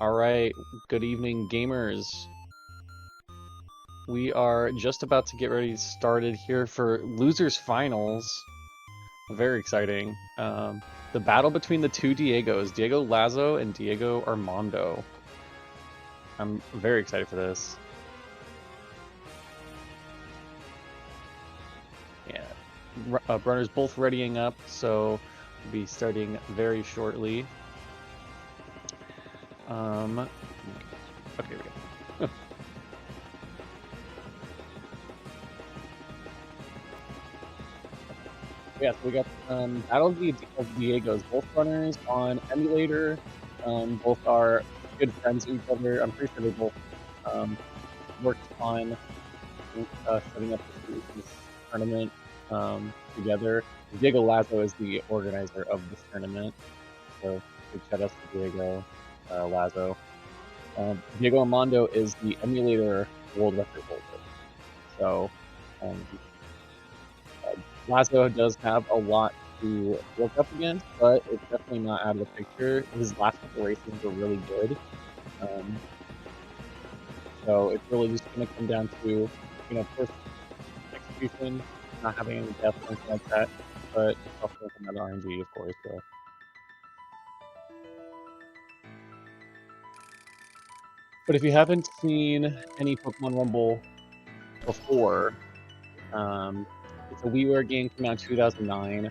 All right, good evening, gamers. We are just about to get ready started here for Losers Finals. Very exciting. The battle between the two Diegos, DiegoLazo and DiegoArmando. I'm very excited for this. Yeah, runners both readying up, so we'll be starting very shortly. Okay, we go. Yeah, so we got Battle of the Diegos, both runners on emulator. Both are good friends of each other. I'm pretty sure they both worked on setting up this tournament together. DiegoLazo is the organizer of this tournament, so big shout out to Diego Lazo. DiegoArmando is the emulator world record holder. So Lazo does have a lot to work up against, but it's definitely not out of the picture. His last couple races were really good. So it's really just going to come down to, first execution, not having any death or anything like that, but it's also another RNG, of course. So. But if you haven't seen any Pokemon Rumble before, it's a WiiWare game, came out in 2009.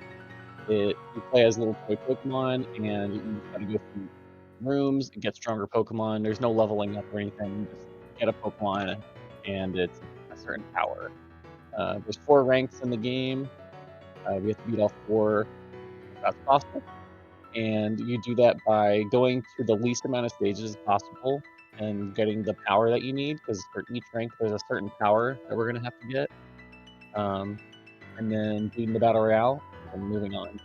You play as little toy Pokemon, and you gotta go through rooms and get stronger Pokemon. There's no leveling up or anything. You just get a Pokemon, and it's a certain power. There's 4 ranks in the game. We have to beat all 4 as fast as possible. And you do that by going to the least amount of stages as possible and getting the power that you need, because for each rank there's a certain power that we're going to have to get. And then beating the Battle Royale and moving on.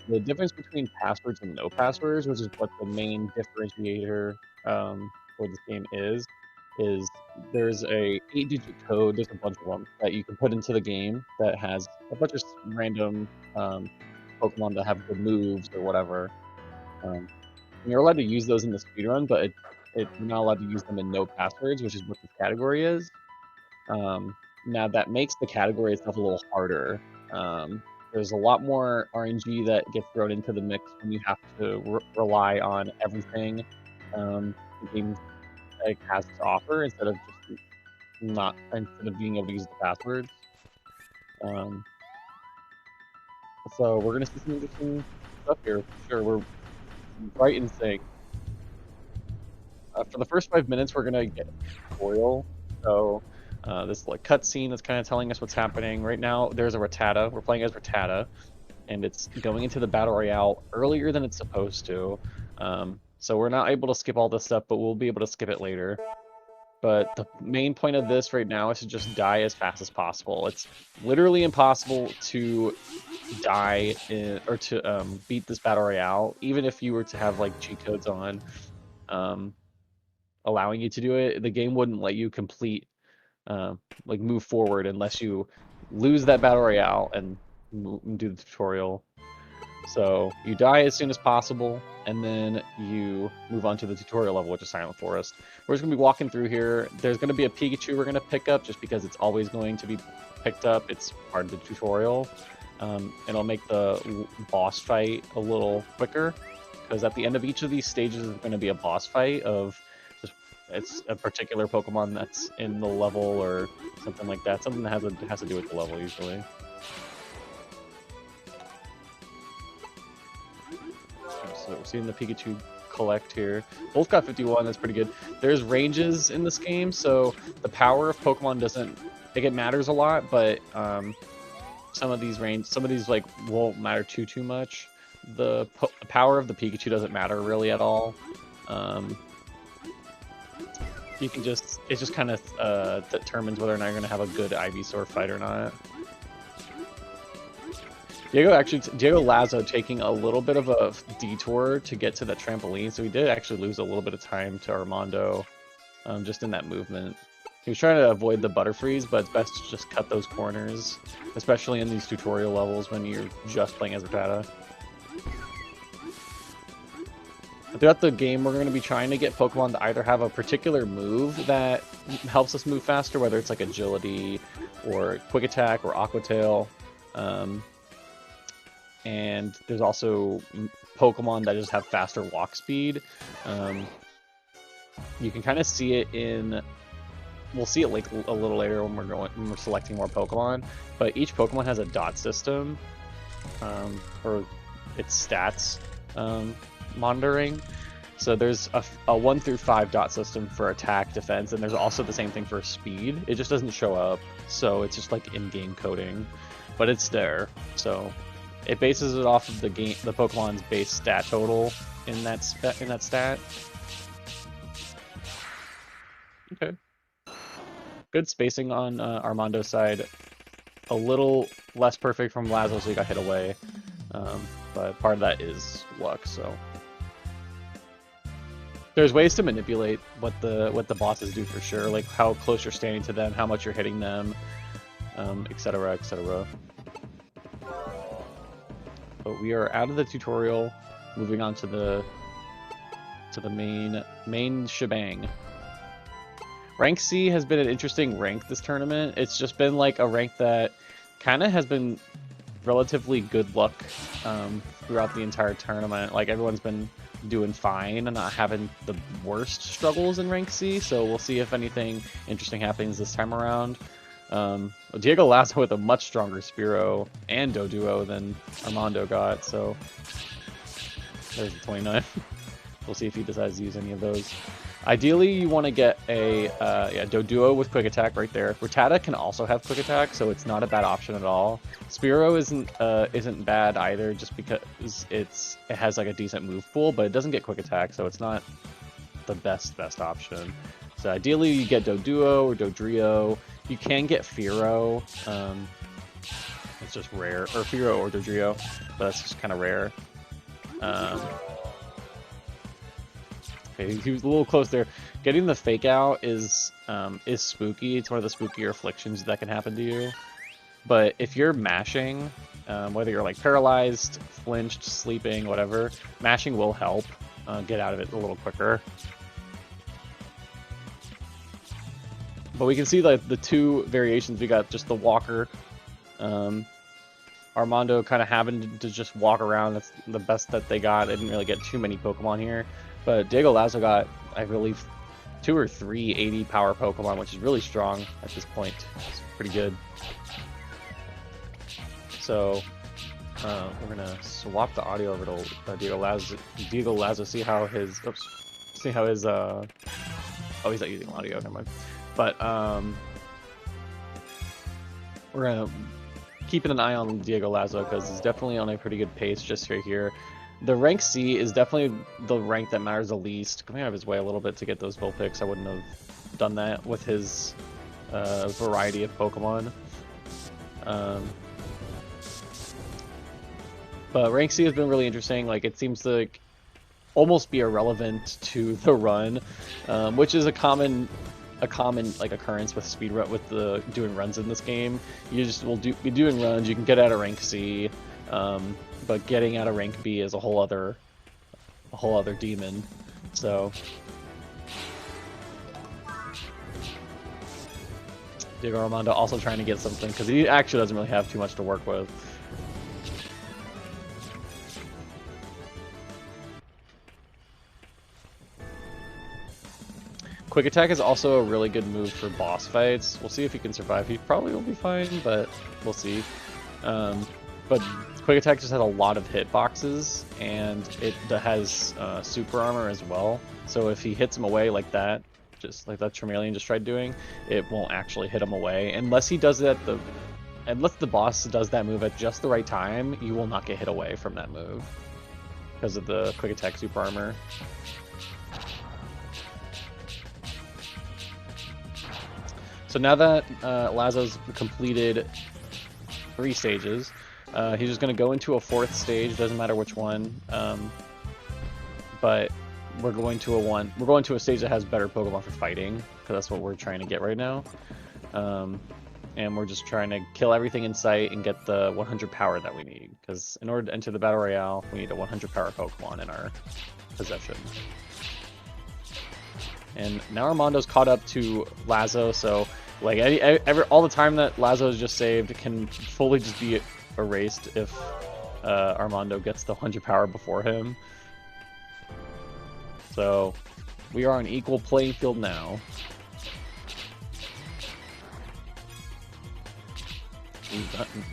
The difference between passwords and no passwords, which is what the main differentiator for this game is there's a 8-digit code, there's a bunch of them, that you can put into the game that has a bunch of random Pokemon that have good moves or whatever. You're allowed to use those in the speedrun, but you're not allowed to use them in no passwords, which is what this category is. Now that makes the category itself a little harder. There's a lot more RNG that gets thrown into the mix when you have to rely on everything the game has to offer instead of being able to use the passwords. So we're gonna see some interesting stuff here for sure. We're right in sync. For the first 5 minutes, we're gonna get a tutorial. So this like cutscene that's kind of telling us what's happening right now. There's a Rattata. We're playing as Rattata, and it's going into the Battle Royale earlier than it's supposed to. So we're not able to skip all this stuff, but we'll be able to skip it later. But the main point of this right now is to just die as fast as possible. It's literally impossible to die or to beat this Battle Royale, even if you were to have like cheat codes on allowing you to do it. The game wouldn't let you complete like move forward unless you lose that Battle Royale and do the tutorial. So you die as soon as possible, and then you move on to the tutorial level, which is Silent Forest. We're just going to be walking through here. There's going to be a Pikachu we're going to pick up, just because it's always going to be picked up. It's part of the tutorial. It'll make the boss fight a little quicker, because at the end of each of these stages is going to be a boss fight of it's a particular Pokemon that's in the level or something like that. Something that has to do with the level usually. So we're seeing the Pikachu collect here. Both got 51, that's pretty good. There's ranges in this game, so the power of Pokemon it matters a lot, but some of these like won't matter too much. The power of the Pikachu doesn't matter really at all. You can it just kind of determines whether or not you're going to have a good Ivysaur fight or not. DiegoLazo taking a little bit of a detour to get to the trampoline, so he did actually lose a little bit of time to Armando just in that movement. He was trying to avoid the Butterfreeze, but it's best to just cut those corners, especially in these tutorial levels when you're just playing as Rattata. Throughout the game, we're going to be trying to get Pokemon to either have a particular move that helps us move faster, whether it's like Agility or Quick Attack or Aqua Tail. And there's also Pokemon that just have faster walk speed. You can kind of see it in... We'll see it like a little later when we're selecting more Pokemon. But each Pokemon has a dot system, or its stats monitoring. So there's a 1 through 5 dot system for attack, defense, and there's also the same thing for speed. It just doesn't show up, so it's just like in-game coding, but it's there. So it bases it off of the Pokemon's base stat total in that stat. Okay. Good spacing on Armando's side. A little less perfect from Lazo, so he got hit away. But part of that is luck, so. There's ways to manipulate what the bosses do for sure, like how close you're standing to them, how much you're hitting them, etc., etc. But we are out of the tutorial, moving on to the main shebang. Rank C has been an interesting rank this tournament. It's just been like a rank that kind of has been relatively good luck throughout the entire tournament. Like everyone's been doing fine and not having the worst struggles in rank C, so we'll see if anything interesting happens this time around. DiegolazoR with a much stronger Spearow and Doduo than Armando got, so there's the 29. We'll see if he decides to use any of those. Ideally, you want to get a Doduo with Quick Attack right there. Rattata can also have Quick Attack, so it's not a bad option at all. Spearow isn't bad either, just because it has like a decent move pool, but it doesn't get Quick Attack, so it's not the best option. So ideally, you get Doduo or Dodrio. You can get Fearow. It's just rare, or Fearow or Dodrio, but that's just kind of rare. Okay, he was a little close there. Getting the Fake Out is spooky. It's one of the spookier afflictions that can happen to you. But if you're mashing, whether you're like paralyzed, flinched, sleeping, whatever, mashing will help get out of it a little quicker. But we can see like the two variations. We got just the Walker. Armando kind of having to just walk around. That's the best that they got. They didn't really get too many Pokemon here. But DiegolazoR got, I believe, 2 or 3 80 power Pokemon, which is really strong at this point. It's pretty good. So we're gonna swap the audio over to DiegolazoR, see how his oh, he's not using audio, never mind. But we're gonna keep an eye on DiegolazoR because he's definitely on a pretty good pace just right here. The rank C is definitely the rank that matters the least. Coming out of his way a little bit to get those Vulpix. I wouldn't have done that with his variety of Pokemon. But rank C has been really interesting. Like it seems to like, almost be irrelevant to the run, which is a common like occurrence with doing runs in this game. You just will be doing runs. You can get out of rank C. But getting out of rank B is a whole other demon. So DiegoArmando also trying to get something because he actually doesn't really have too much to work with. Quick Attack is also a really good move for boss fights. We'll see if he can survive. He probably will be fine, but we'll see. But Quick Attack just has a lot of hitboxes, and it has super armor as well. So if he hits him away like that, just like that Tremalian just tried doing, it won't actually hit him away. Unless he does it unless the boss does that move at just the right time, you will not get hit away from that move because of the Quick Attack super armor. So now that Lazo's completed 3 stages, he's just going to go into a 4th stage. Doesn't matter which one, but we're going to a stage that has better Pokemon for fighting, because that's what we're trying to get right now. And we're just trying to kill everything in sight and get the 100 power that we need. Because in order to enter the Battle Royale, we need a 100 power Pokemon possession. And now Armando's caught up to Lazo, so like all the time that Lazo is just saved can fully just be erased if Armando gets the 100 power before him. So we are on equal playing field now.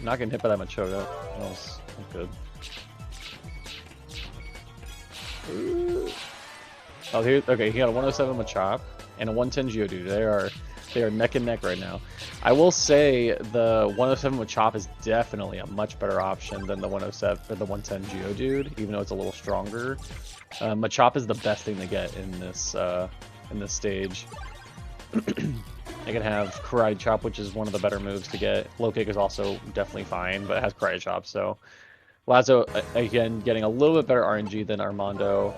Not getting hit by that Machoda. That was good. Oh, here. Okay, he got a 107 Machop and a 110 Geodude. They are neck and neck right now. I will say the 107 Machop is definitely a much better option than the 107 or the 110 Geodude, even though it's a little stronger. Machop is the best thing to get in this stage. I can have Karate Chop, which is one of the better moves to get. Low Kick is also definitely fine, but it has Karate Chop, so Lazo, again, getting a little bit better RNG than Armando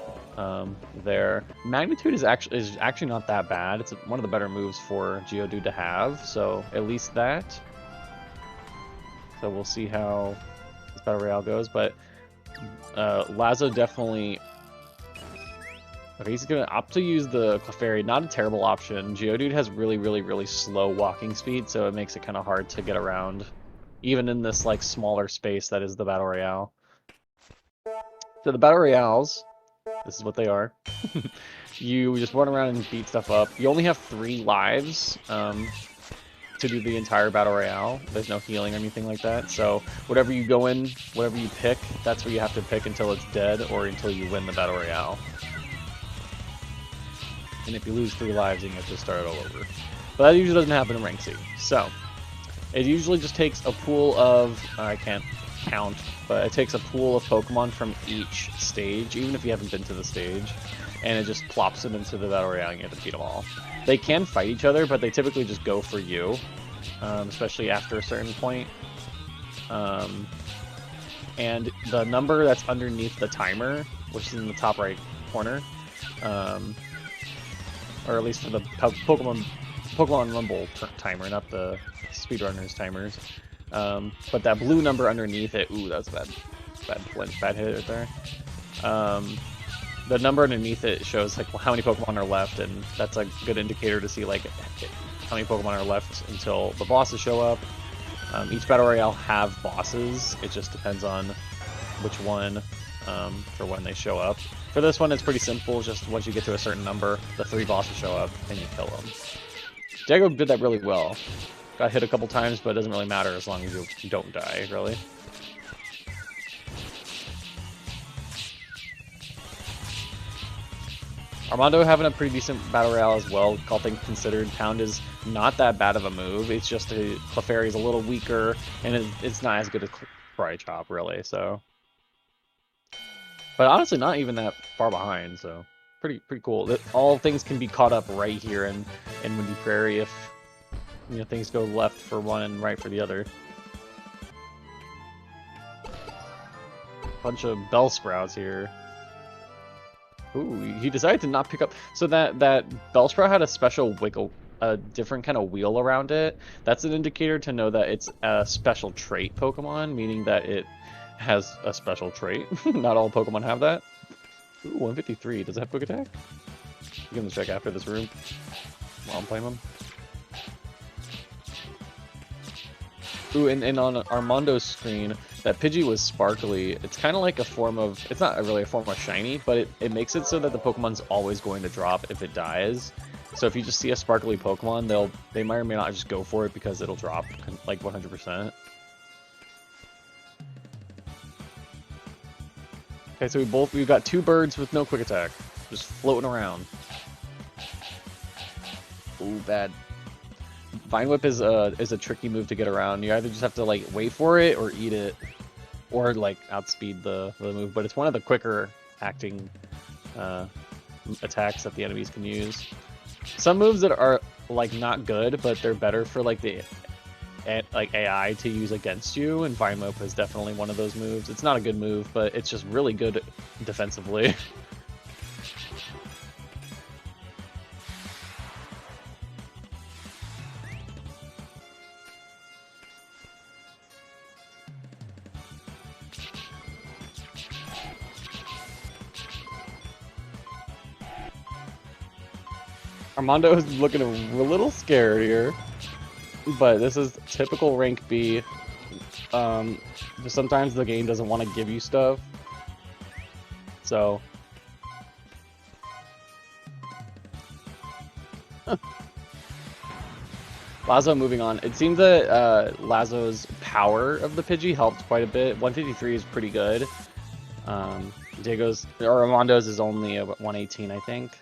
there. Magnitude is actually not that bad. It's one of the better moves for Geodude to have, so at least that. So we'll see how this Battle Royale goes, but Lazo definitely... Okay, he's going to opt to use the Clefairy. Not a terrible option. Geodude has really, really, really slow walking speed, so it makes it kind of hard to get around, even in this like smaller space that is the Battle Royale. So the Battle Royales, this is what they are. You just run around and beat stuff up. You only have 3 lives to do the entire Battle Royale. There's no healing or anything like that, so whatever you go in, whatever you pick, that's what you have to pick until it's dead or until you win the Battle Royale. And if you lose 3 lives, then you have to start it all over. But that usually doesn't happen in Rank C. So, it usually just takes a pool of... I can't count, but it takes a pool of Pokemon from each stage, even if you haven't been to the stage, and it just plops them into the Battle Royale and you have to beat them all. They can fight each other, but they typically just go for you, especially after a certain point. And the number that's underneath the timer, which is in the top right corner, or at least for the Pokemon Rumble timer, not the speedrunners timers. But that blue number underneath it, ooh, that's bad hit right there. The number underneath it shows like how many Pokemon are left, and that's a good indicator to see like how many Pokemon are left until the bosses show up. Each Battle Royale have bosses. It just depends on which one for when they show up. For this one, it's pretty simple. Just once you get to a certain number, the 3 bosses show up, and you kill them. Diego did that really well. Got hit a couple times, but it doesn't really matter as long as you don't die, really. Armando having a pretty decent Battle Royale as well, all things considered. Pound is not that bad of a move. It's just Clefairy is a little weaker, and it's not as good as Karate Chop, really, so... But honestly, not even that far behind, so pretty cool. All things can be caught up right here in Windy Prairie if things go left for one and right for the other. Bunch of Bellsprouts here. Ooh, he decided to not pick up. So that Bellsprout had a special wiggle, a different kind of wheel around it. That's an indicator to know that it's a special trait Pokemon, meaning that it has a special trait. Not all Pokemon have that. Ooh, 153. Does it have Quick Attack? Give him a check after this room while I'm playing him. Ooh, and on Armando's screen, that Pidgey was sparkly. It's kind of like a form of... It's not really a form of shiny, but it makes it so that the Pokemon's always going to drop if it dies. So if you just see a sparkly Pokemon, they might or may not just go for it because it'll drop like 100%. Okay, so we've got 2 birds with no Quick Attack, just floating around. Ooh, bad. Vine Whip is a tricky move to get around. You either just have to like wait for it or eat it, or like outspeed the move. But it's one of the quicker acting attacks that the enemies can use. Some moves that are like not good, but they're better for like the AI to use against you, and Vine Whip is definitely one of those moves. It's not a good move, but it's just really good defensively. Armando is looking a little scared here, but this is typical rank B. Sometimes the game doesn't want to give you stuff, so. Lazo moving on. It seems that Lazo's power of the Pidgey helped quite a bit. 153 is pretty good. Armando's is only a 118, I think.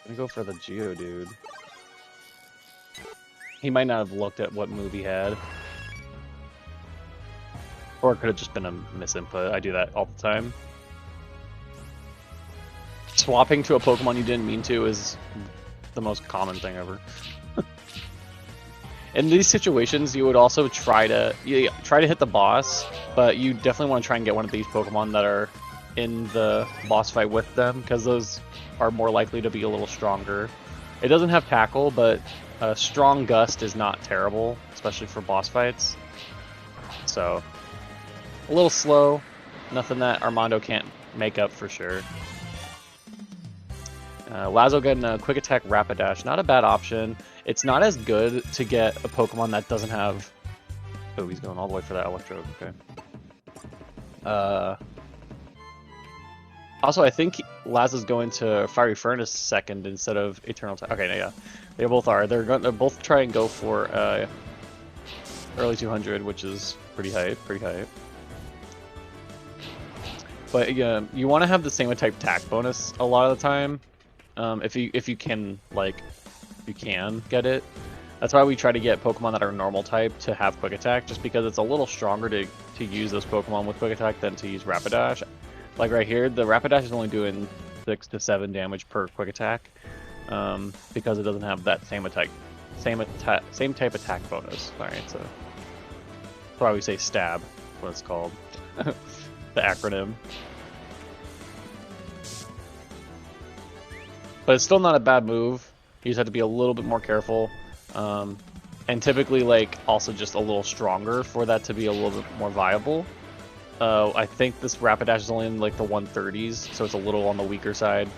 I'm gonna go for the Geodude. He might not have looked at what move he had. Or it could have just been a misinput. I do that all the time. Swapping to a Pokemon you didn't mean to is the most common thing ever. In these situations, you would also try to hit the boss, but you definitely want to try and get one of these Pokemon that are in the boss fight with them, because those are more likely to be a little stronger. It doesn't have Tackle, but a strong Gust is not terrible, especially for boss fights. So, a little slow, nothing that Armando can't make up for sure. Lazo getting a Quick Attack Rapidash, not a bad option. It's not as good to get a Pokemon that doesn't have... Oh, he's going all the way for that Electrode, okay. Also, I think Lazo's going to Fiery Furnace second instead of Eternal Time. Okay, yeah, they both are. They're both try and go for early 200, which is pretty high, But yeah, you want to have the same type attack bonus a lot of the time. If you can get it. That's why we try to get Pokemon that are normal type to have Quick Attack, just because it's a little stronger to use those Pokemon with Quick Attack than to use Rapidash. Like right here, the Rapidash is only doing 6 to 7 damage per Quick Attack, because it doesn't have that same type attack bonus. Alright, so probably say stab, what it's called, the acronym. But it's still not a bad move. You just have to be a little bit more careful. And typically, like, also just a little stronger for that to be a little bit more viable. I think this Rapidash is only in, like, the 130s, so it's a little on the weaker side.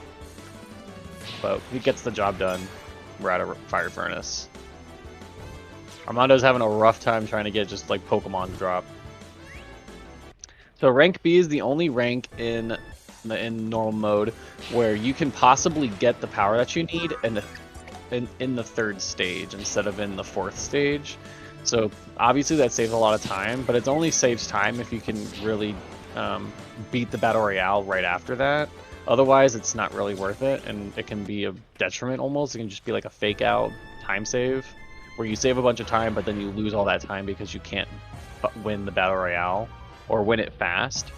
But it gets the job done. We're at a Fire Furnace. Armando's having a rough time trying to get just, like, Pokemon to drop. So rank B is the only rank in normal mode where you can possibly get the power that you need in the third stage instead of in the fourth stage. So obviously that saves a lot of time, but it only saves time if you can really beat the Battle Royale right after that. Otherwise it's not really worth it, and it can be a detriment almost. It can just be like a fake out time save where you save a bunch of time but then you lose all that time because you can't win the Battle Royale or win it fast.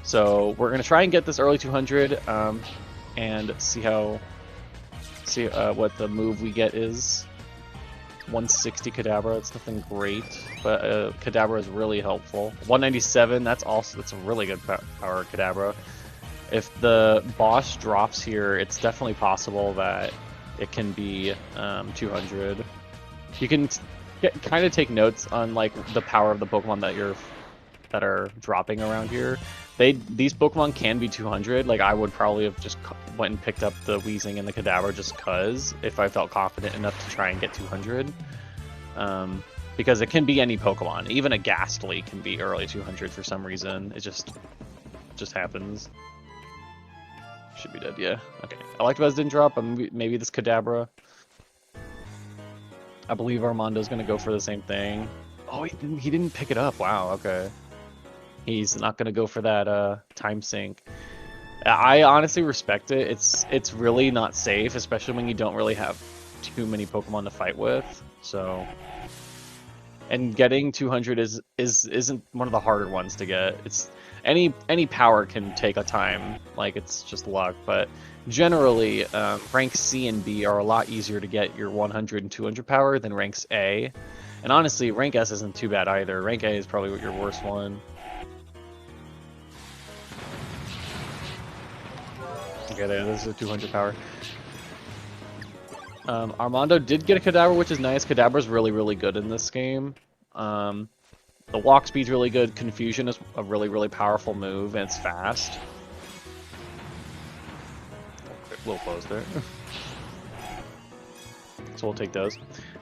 So we're gonna try and get this early 200 and see what the move we get is. 160 Kadabra, it's nothing great, but Kadabra is really helpful. 197, that's a really good power Kadabra. If the boss drops here, it's definitely possible that it can be 200. You can kind of take notes on like the power of the Pokemon that are dropping around here. These Pokemon can be 200. Like, I would probably have just went and picked up the Weezing and the Kadabra just cause, if I felt confident enough to try and get 200. Because it can be any Pokemon. Even a Ghastly can be early 200 for some reason. It just happens. Should be dead, yeah. Okay. Electabuzz didn't drop, but maybe this Kadabra. I believe Armando's gonna go for the same thing. Oh, he didn't pick it up. Wow, okay. He's not going to go for that time sink. I honestly respect it. It's really not safe, especially when you don't really have too many Pokemon to fight with. So, and getting 200 isn't one of the harder ones to get. It's any power can take a time, like it's just luck. But generally, ranks C and B are a lot easier to get your 100 and 200 power than ranks A. And honestly, rank S isn't too bad either. Rank A is probably your worst one. Okay, this is a 200 power. Armando did get a Kadabra, which is nice. Kadabra's really, really good in this game. The walk speed's really good. Confusion is a really, really powerful move, and it's fast. a little close there. So we'll take those.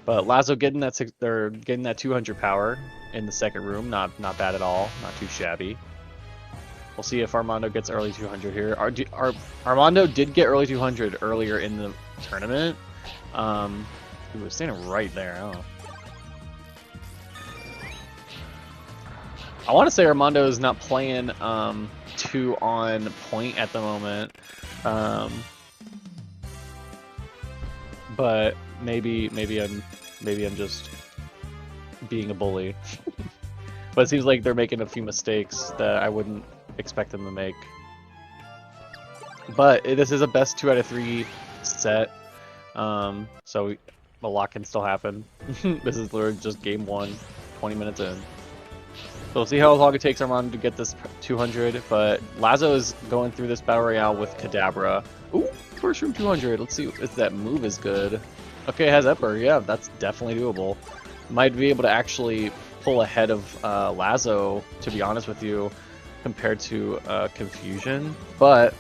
But Lazo getting that they're getting that 200 power in the second room. Not bad at all. Not too shabby. We'll see if Armando gets early 200 here. Armando did get early 200 earlier in the tournament. He was standing right there. I don't know. I want to say Armando is not playing too on point at the moment, but maybe I'm just being a bully. But it seems like they're making a few mistakes that I wouldn't expect them to make. But this is a best 2 out of 3 set, so a lot can still happen. This is literally just game 1, 20 minutes in. So we'll see how long it takes Armando to get this 200, but Lazo is going through this Battle Royale with Kadabra. Ooh, first room 200. Let's see if that move is good. Okay, it has Ember. Yeah, that's definitely doable. Might be able to actually pull ahead of Lazo, to be honest with you, compared to Confusion, but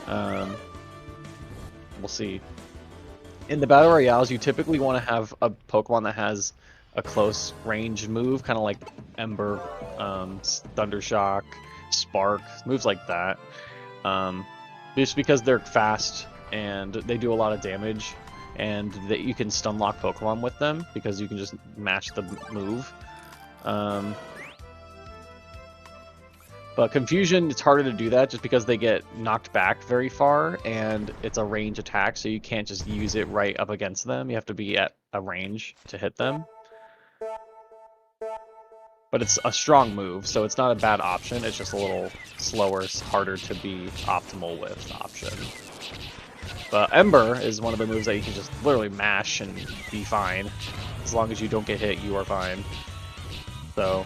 we'll see. In the Battle Royales, you typically want to have a Pokemon that has a close range move, kind of like Ember, Thundershock, Spark, moves like that. Just because they're fast and they do a lot of damage, and that you can stun lock Pokemon with them because you can just match the move. But Confusion, it's harder to do that just because they get knocked back very far, and it's a range attack, so you can't just use it right up against them. You have to be at a range to hit them. But it's a strong move, so it's not a bad option. It's just a little slower, harder to be optimal with option. But Ember is one of the moves that you can just literally mash and be fine. As long as you don't get hit, you are fine. So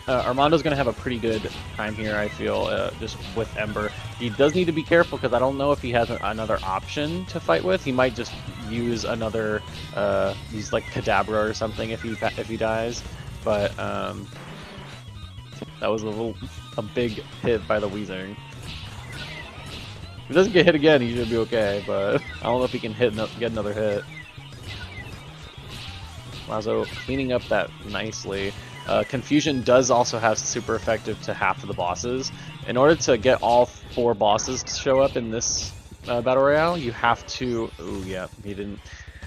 Armando's going to have a pretty good time here, I feel, just with Ember. He does need to be careful because I don't know if he has another option to fight with. He might just use another, use like Kadabra or something if he dies. But that was a big hit by the Weezing. If he doesn't get hit again, he should be okay, but I don't know if he can get another hit. Lazo cleaning up that nicely. Confusion does also have super effective to half of the bosses. In order to get all 4 bosses to show up in this Battle Royale, you have to... Ooh, yeah, he didn't...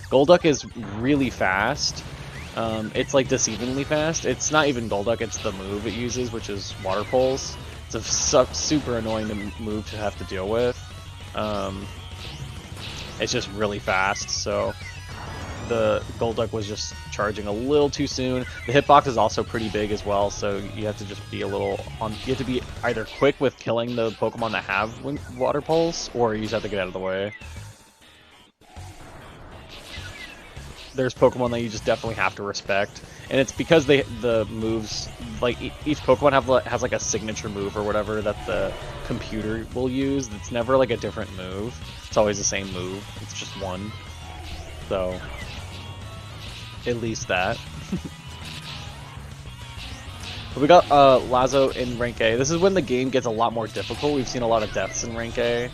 Golduck is really fast. It's like deceivingly fast. It's not even Golduck, it's the move it uses, which is Water Pulse. It's a super annoying move to have to deal with. It's just really fast, so the Golduck was just charging a little too soon. The hitbox is also pretty big as well, so you have to just be a little on. You have to be either quick with killing the Pokemon that have Water Pulse, or you just have to get out of the way. There's Pokemon that you just definitely have to respect, and it's because the moves, like each Pokemon has like a signature move or whatever that the computer will use. It's never like a different move. It's always the same move. It's just one. So at least that. But we got Lazo in rank A. This is when the game gets a lot more difficult. We've seen a lot of deaths in rank A.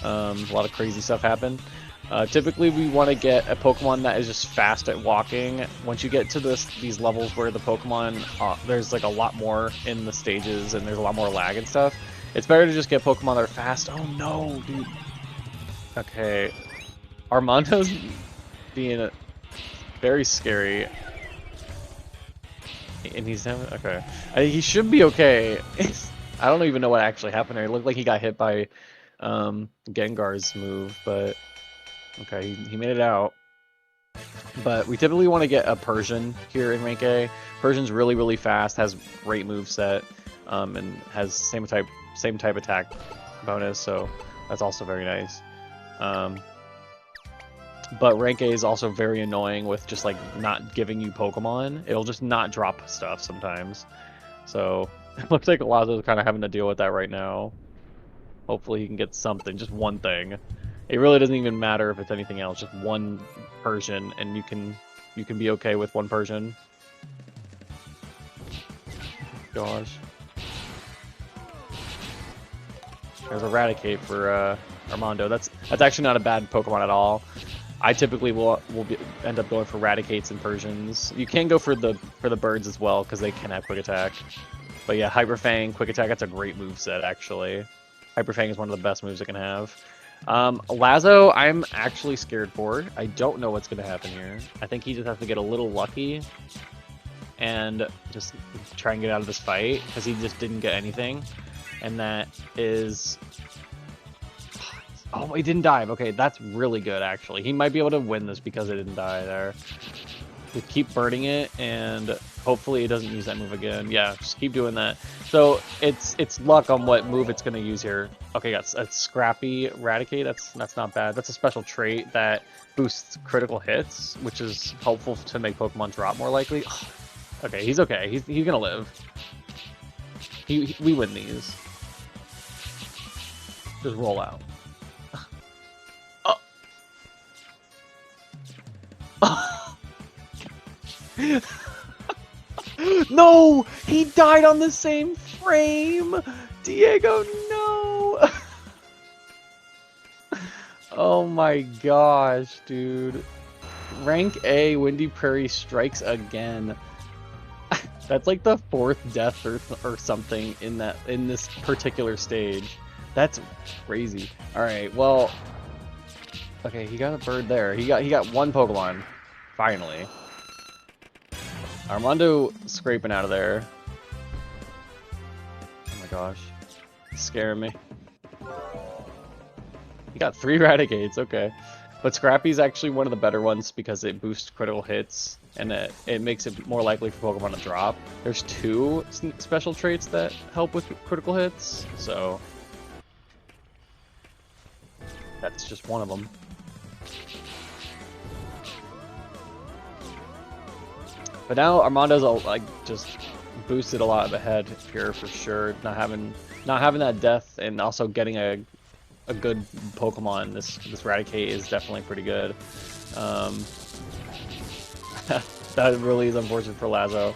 A lot of crazy stuff happen. Typically, we want to get a Pokemon that is just fast at walking. Once you get to these levels where the Pokemon, there's like a lot more in the stages and there's a lot more lag and stuff, it's better to just get Pokemon that are fast. Oh no, dude. Okay. Armando's being very scary. And he's having... Okay. He should be okay. I don't even know what actually happened there. It looked like he got hit by Gengar's move, but... Okay, he made it out. But we typically want to get a Persian here in rank A. Persian's really, really fast, has great moveset, and has same type attack bonus, so that's also very nice. But rank A is also very annoying with just like not giving you Pokemon. It'll just not drop stuff sometimes. So it looks like Lazo's kind of having to deal with that right now. Hopefully he can get something, just one thing. It really doesn't even matter if it's anything else, just one Persian, and you can be okay with one Persian. Gosh. There's Eradicate for Armando. That's actually not a bad Pokemon at all. I typically will end up going for Radicates and Persians. You can go for the birds as well because they can have Quick Attack. But yeah, Hyper Fang, Quick Attack, that's a great move set actually. Hyper Fang is one of the best moves it can have. Lazo, I'm actually scared for. I don't know what's gonna happen here. I think he just has to get a little lucky and just try and get out of this fight because he just didn't get anything. And that is... Oh, he didn't dive. Okay, that's really good, actually. He might be able to win this because it didn't die there. Just keep burning it, and hopefully it doesn't use that move again. Yeah, just keep doing that. So it's luck on what move it's going to use here. Okay, that's Scrappy Eradicate. That's not bad. That's a special trait that boosts critical hits, which is helpful to make Pokemon drop more likely. Okay, he's okay. He's going to live. We win these. Just roll out. No! He died on the same frame! Diego, no! Oh my gosh, dude. Rank A, Windy Prairie strikes again. That's like the 4th death or something in this particular stage. That's crazy. Alright, well... Okay, he got a bird there. He got one Pokemon. Finally. Armando scraping out of there. Oh my gosh. It's scaring me. He got 3 Raticates, okay. But Scrappy's actually one of the better ones because it boosts critical hits and it makes it more likely for Pokemon to drop. There's 2 special traits that help with critical hits, so that's just one of them. But now Armando's like just boosted a lot ahead here for sure. Not having that death and also getting a good Pokemon. This Raticate is definitely pretty good. That really is unfortunate for Lazo.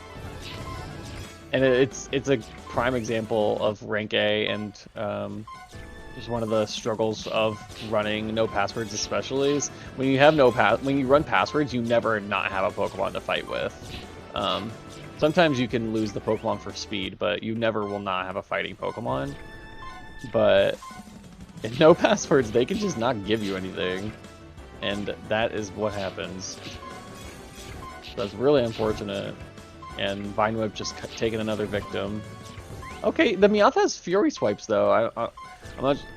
And it's a prime example of rank A and just one of the struggles of running no passwords, especially is when you have when you run passwords, you never not have a Pokemon to fight with. Sometimes you can lose the Pokemon for speed, but you never will not have a fighting Pokemon. But in no passwords, they can just not give you anything, and that is what happens. So that's really unfortunate. And Vine Whip just taking another victim. Okay, the Meowth has Fury Swipes though.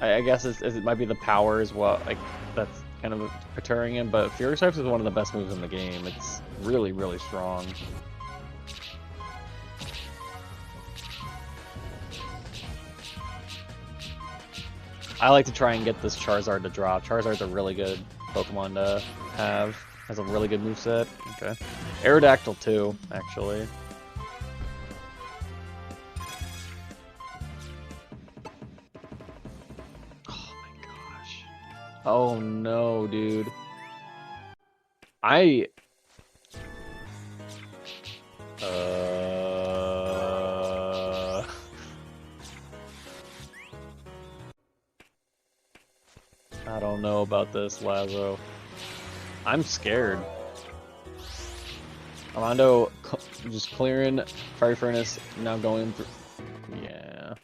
I guess it might be the power as well. Like that's kind of deterring him, but Fury Swipes is one of the best moves in the game. It's really, really strong. I like to try and get this Charizard to drop. Charizard's a really good Pokemon to have. Has a really good moveset. Okay. Aerodactyl too, actually. Oh my gosh. Oh no, dude. I don't know about this, Lazo. I'm scared. Armando just clearing Fiery Furnace, now going through. Yeah,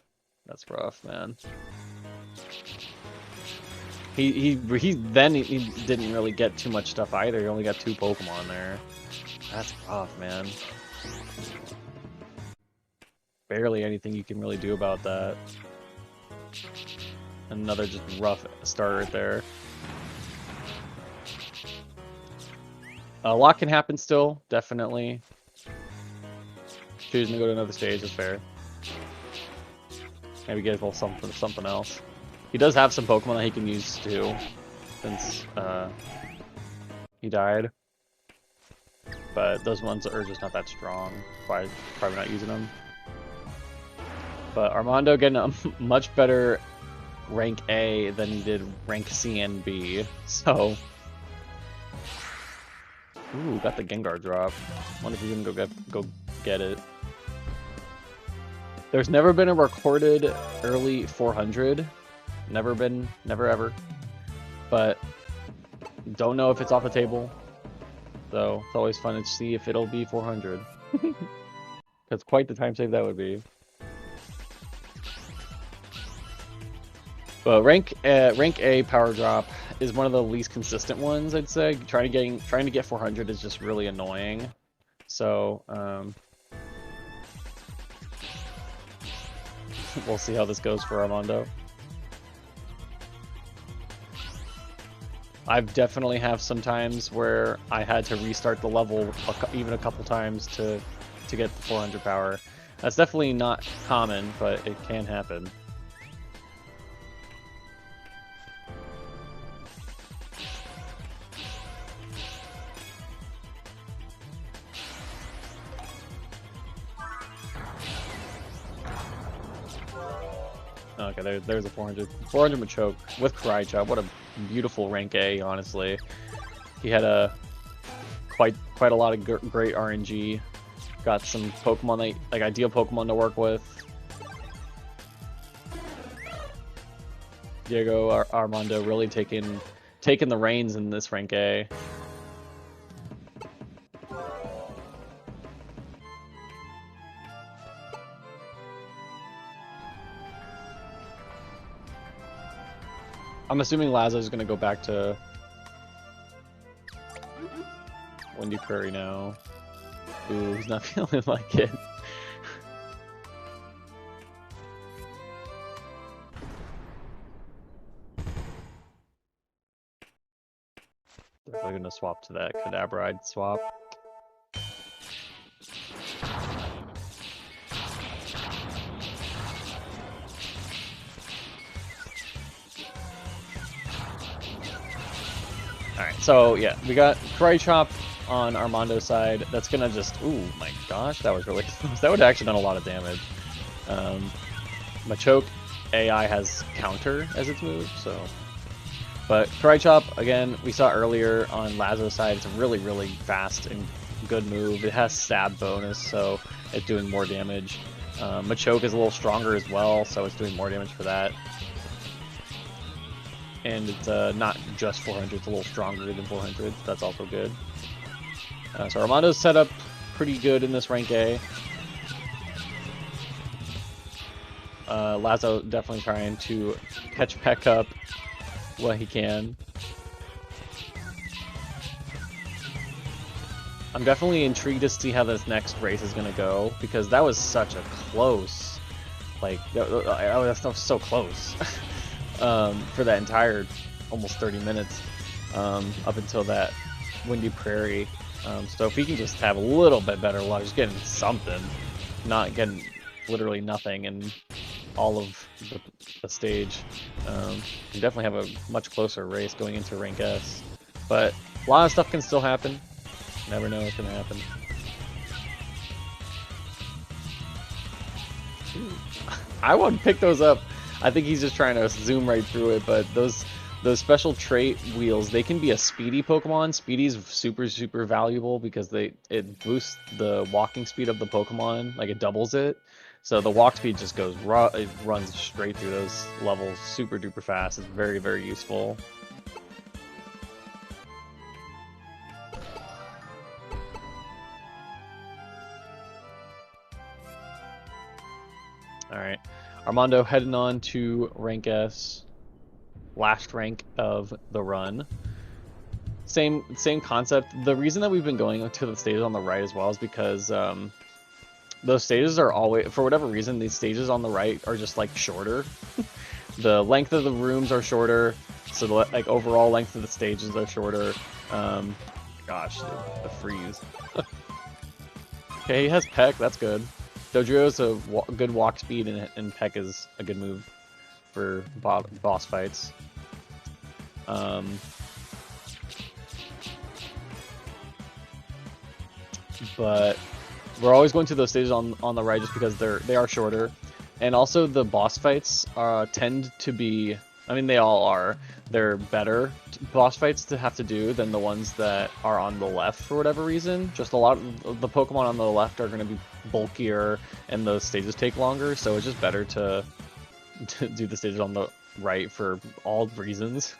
that's rough, man. He didn't really get too much stuff either. He only got 2 Pokemon there. That's rough, man. Barely anything you can really do about that. Another just rough start right there. A lot can happen still, definitely. Choosing to go to another stage is fair. Maybe get a little something else. He does have some Pokemon that he can use too, since he died. But those ones are just not that strong. Probably not using them. But Armando getting a much better rank A than he did rank C and B. So, ooh, got the Gengar drop. Wonder if we can go get it. There's never been a recorded early 400 Never ever. But don't know if it's off the table. So it's always fun to see if it'll be 400. That's quite the time save that would be. But rank A power drop is one of the least consistent ones, I'd say. Trying to get 400 is just really annoying. So we'll see how this goes for Armando. I've definitely have some times where I had to restart the level even a couple times to get the 400 power. That's definitely not common, but it can happen. Okay, there's a 400 Machoke with Karate Chop. What a beautiful rank A, honestly. He had quite a lot of great RNG. Got some Pokemon like ideal Pokemon to work with. DiegoArmando really taking the reins in this rank A. I'm assuming Lazo's gonna go back to Windy Prairie now. Ooh, he's not feeling like it. Definitely gonna swap to that Cadabride swap. Alright, so yeah, we got Karate Chop on Armando's side. That's gonna just, ooh my gosh, that was really close. That would have actually done a lot of damage. Machoke AI has counter as its move, so. But Karate Chop, again, we saw earlier on Lazo's side, it's a really, really fast and good move. It has stab bonus, so it's doing more damage. Machoke is a little stronger as well, so it's doing more damage for that. And it's not just 400, it's a little stronger than 400, that's also good. So Armando's set up pretty good in this rank A. Lazo definitely trying to catch Peck up what he can. I'm definitely intrigued to see how this next race is going to go, because that was such a close, like, that was so close. For that entire almost 30 minutes up until that Windy Prairie. So if we can just have a little bit better luck, just getting something, not getting literally nothing in all of the stage, we definitely have a much closer race going into rank S. But a lot of stuff can still happen. Never know what's going to happen. I wouldn't pick those up. I think he's just trying to zoom right through it, but those special trait wheels, they can be a speedy Pokemon. Speedy's super valuable because it boosts the walking speed of the Pokemon, like it doubles it. So the walk speed just goes it runs straight through those levels super duper fast. It's very useful. All right. Armando heading on to rank S, last rank of the run. Same concept. The reason that we've been going to the stages on the right as well is because those stages are always, for whatever reason, these stages on the right are just like shorter. The length of the rooms are shorter, so the like overall length of the stages are shorter. Gosh, the freeze. Okay, he has Peck. That's good. Dojo's a good walk speed, and Peck is a good move for boss fights. But we're always going to those stages on the right just because they are shorter, and also the boss fights tend to be, I mean they all are, they're better boss fights to have to do than the ones that are on the left for whatever reason. Just a lot of the Pokemon on the left are going to be bulkier and those stages take longer, so it's just better to do the stages on right for all reasons.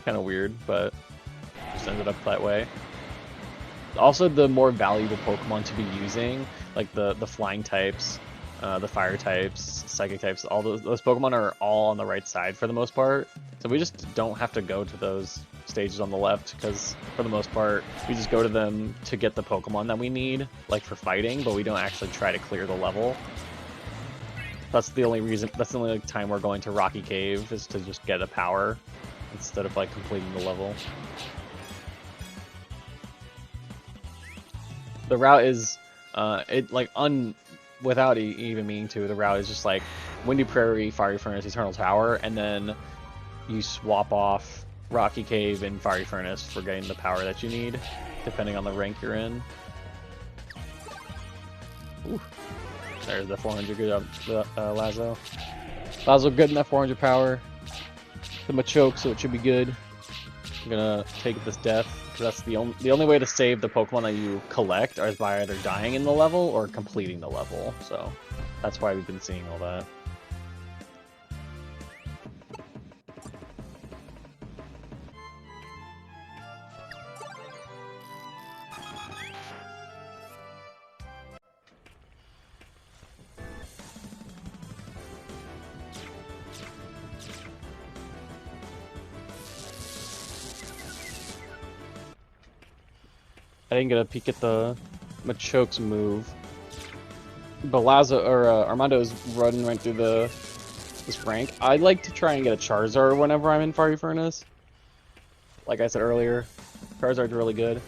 Kind of weird, but just ended up that way. Also, the more valuable Pokemon to be using, like the flying types, the fire types, psychic types, all those Pokemon are all on the right side for the most part. So we just don't have to go to those stages on the left, because for the most part, we just go to them to get the Pokemon that we need, like for fighting, but we don't actually try to clear the level. That's the only reason, that's the only time we're going to Rocky Cave, is to just get a power, instead of like completing the level. The route is, without even meaning to, the route is just like Windy Prairie, Fiery Furnace, Eternal Tower, and then you swap off Rocky Cave and Fiery Furnace for getting the power that you need, depending on the rank you're in. Ooh. There's the 400, good job, Lazo. Lazo good in that 400 power. The Machoke, so it should be good. I'm gonna take this death, because that's the only way to save the Pokemon that you collect is by either dying in the level or completing the level. So that's why we've been seeing all that. I didn't get a peek at the Machoke's move, but Armando is running right through this rank. I'd like to try and get a Charizard whenever I'm in Fiery Furnace. Like I said earlier, Charizard's really good.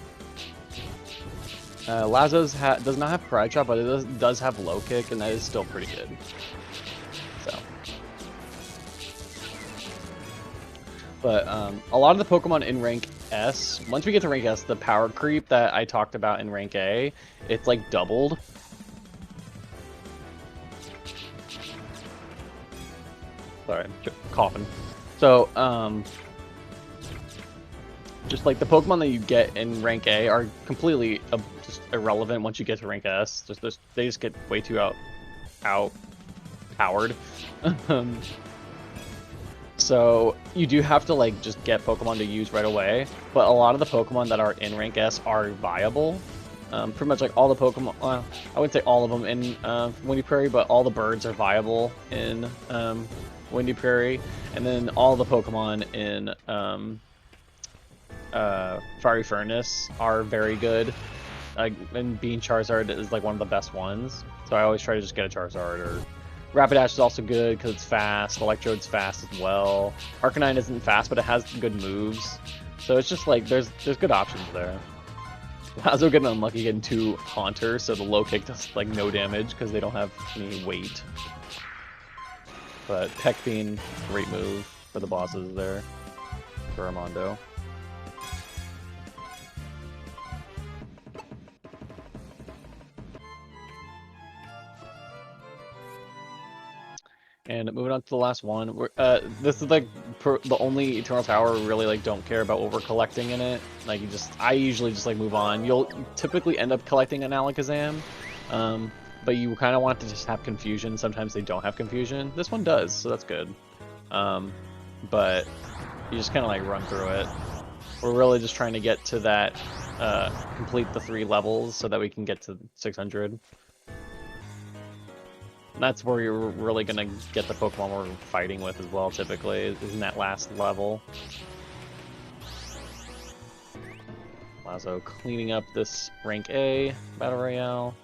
Lazo's does not have Pride Shot, but it does have Low Kick, and that is still pretty good. So, but a lot of the Pokemon in rank S, once we get to rank S, the power creep that I talked about in rank A, it's like doubled. Sorry, I'm coughing. So, just like the Pokemon that you get in rank A are completely just irrelevant once you get to rank S. They just get way too out powered. So you do have to like just get Pokemon to use right away, but a lot of the Pokemon that are in rank S are viable. Pretty much like all the Pokemon, I wouldn't say all of them in Windy Prairie, but all the birds are viable in Windy Prairie, and then all the Pokemon in Fiery Furnace are very good. And being Charizard is like one of the best ones, so I always try to just get a Charizard. Or Rapidash is also good because it's fast. Electrode's fast as well. Arcanine isn't fast, but it has good moves. So it's just like there's good options there. Lazo getting unlucky getting 2 Haunters, so the Low Kick does like no damage because they don't have any weight. But Peck being a great move for the bosses there for Armando. And moving on to the last one, this is like the only Eternal Tower we really like don't care about over collecting in it. Like I usually just like move on. You'll typically end up collecting an Alakazam, but you kind of want to just have confusion. Sometimes they don't have confusion. This one does, so that's good. But you just kind of like run through it. We're really just trying to get to that, complete the 3 levels so that we can get to 600. And that's where you're really going to get the Pokemon we're fighting with as well, typically, is in that last level. Lazo cleaning up this rank A Battle Royale.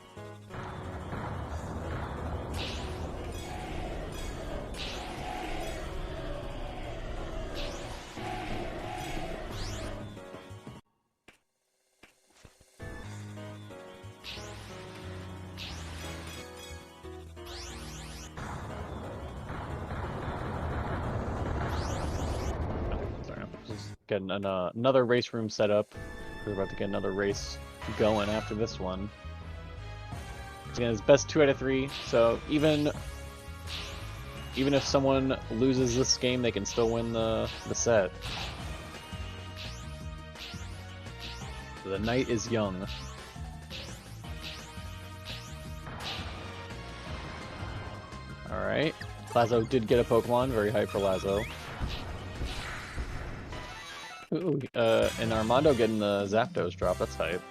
Getting another race room set up. We're about to get another race going after this one. Again, it's best 2 out of 3, so even if someone loses this game, they can still win the set. The night is young. Alright. Lazo did get a Pokemon, very hype for Lazo. Ooh, and Armando getting the Zapdos drop, that's hype.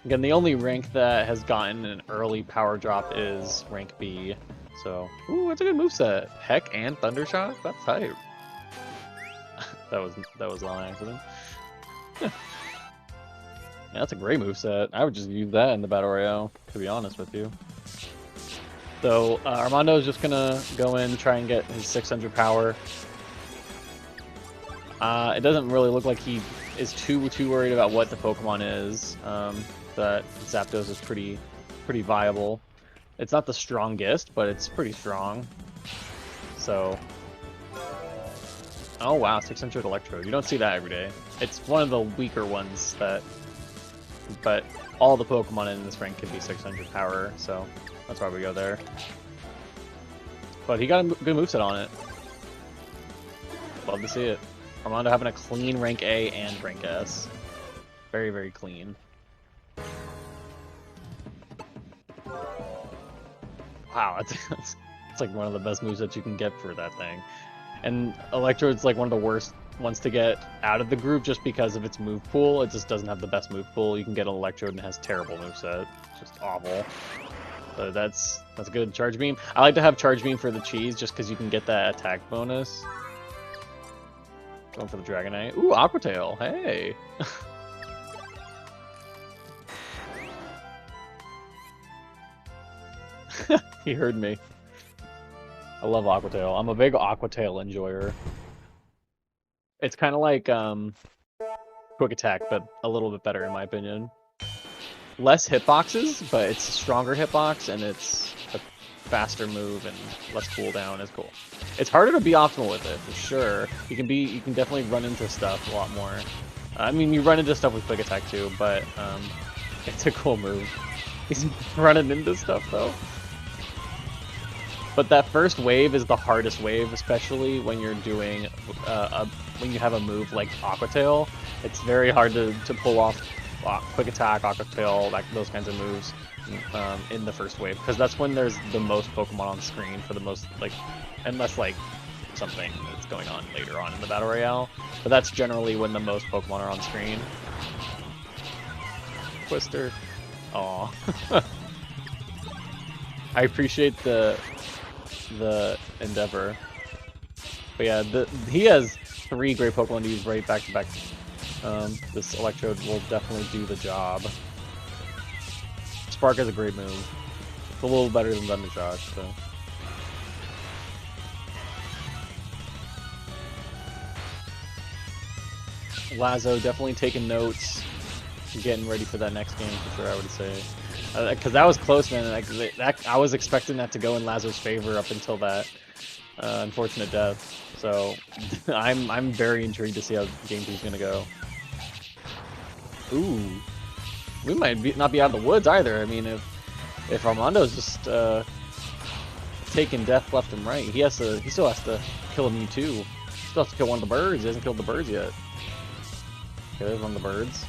Again, the only rank that has gotten an early power drop is rank B. So, ooh, that's a good moveset. Heck and Thundershock? That's hype. that was on accident. Yeah, that's a great moveset. I would just use that in the Battle Royale, to be honest with you. So, Armando is just gonna go in, try and get his 600 power. It doesn't really look like he is too worried about what the Pokemon is. That Zapdos is pretty viable. It's not the strongest, but it's pretty strong. So, oh wow, 600 Electrode. You don't see that every day. It's one of the weaker ones that, but all the Pokemon in this rank can be 600 power, so that's why we go there. But he got a good moveset on it. Love to see it. Armando having a clean rank A and rank S. Very, very clean. Wow, it's like one of the best moves that you can get for that thing. And Electrode's like one of the worst ones to get out of the group just because of its move pool. It just doesn't have the best move pool. You can get an Electrode and it has terrible moveset. Just awful. So that's good. Charge Beam. I like to have Charge Beam for the cheese just because you can get that attack bonus. Going for the Dragonite. Ooh, Aqua Tail. Hey. He heard me. I love Aqua Tail. I'm a big Aqua Tail enjoyer. It's kind of like Quick Attack, but a little bit better in my opinion. Less hitboxes, but it's a stronger hitbox and it's a faster move and less cooldown is cool. It's harder to be optimal with it for sure. You can definitely run into stuff a lot more. I mean, you run into stuff with Quick Attack too, but it's a cool move. He's running into stuff though. But that first wave is the hardest wave, especially when you're doing when you have a move like Aqua Tail. It's very hard to pull off Quick Attack, Aqua Tail, those kinds of moves in the first wave, because that's when there's the most Pokemon on screen for the most, like, unless like something that's going on later on in the Battle Royale. But that's generally when the most Pokemon are on screen. Twister. Aw. I appreciate the endeavor. But yeah, he has 3 great Pokemon to use right back to back. This Electrode will definitely do the job. Spark is a great move. It's a little better than Thundershock, so. Lazo definitely taking notes, getting ready for that next game for sure, I would say. Because that was close, man. I was expecting that to go in Lazo's favor up until that unfortunate death. So I'm very intrigued to see how Game 2 is gonna go. Ooh, we might not be out of the woods either. I mean, if Armando's just taking death left and right, he still has to kill a Mewtwo. He still has to kill one of the birds. He hasn't killed the birds yet. Okay, there's one of the birds.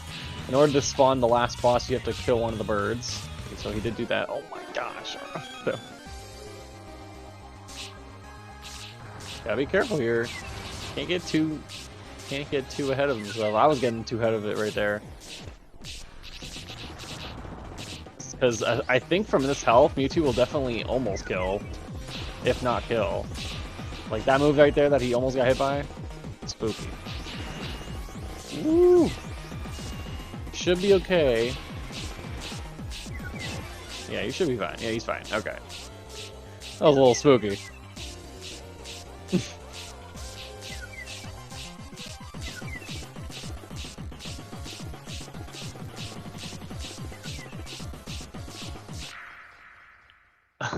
In order to spawn the last boss, you have to kill one of the birds. Okay, so he did do that. Oh my gosh. Gotta be careful here. Can't get too ahead of himself. I was getting too ahead of it right there. Because I think from this health, Mewtwo will definitely almost kill, if not kill. Like that move right there that he almost got hit by. Spooky. Woo! Should be okay. Yeah, you should be fine. Yeah, he's fine. Okay. That was a little spooky.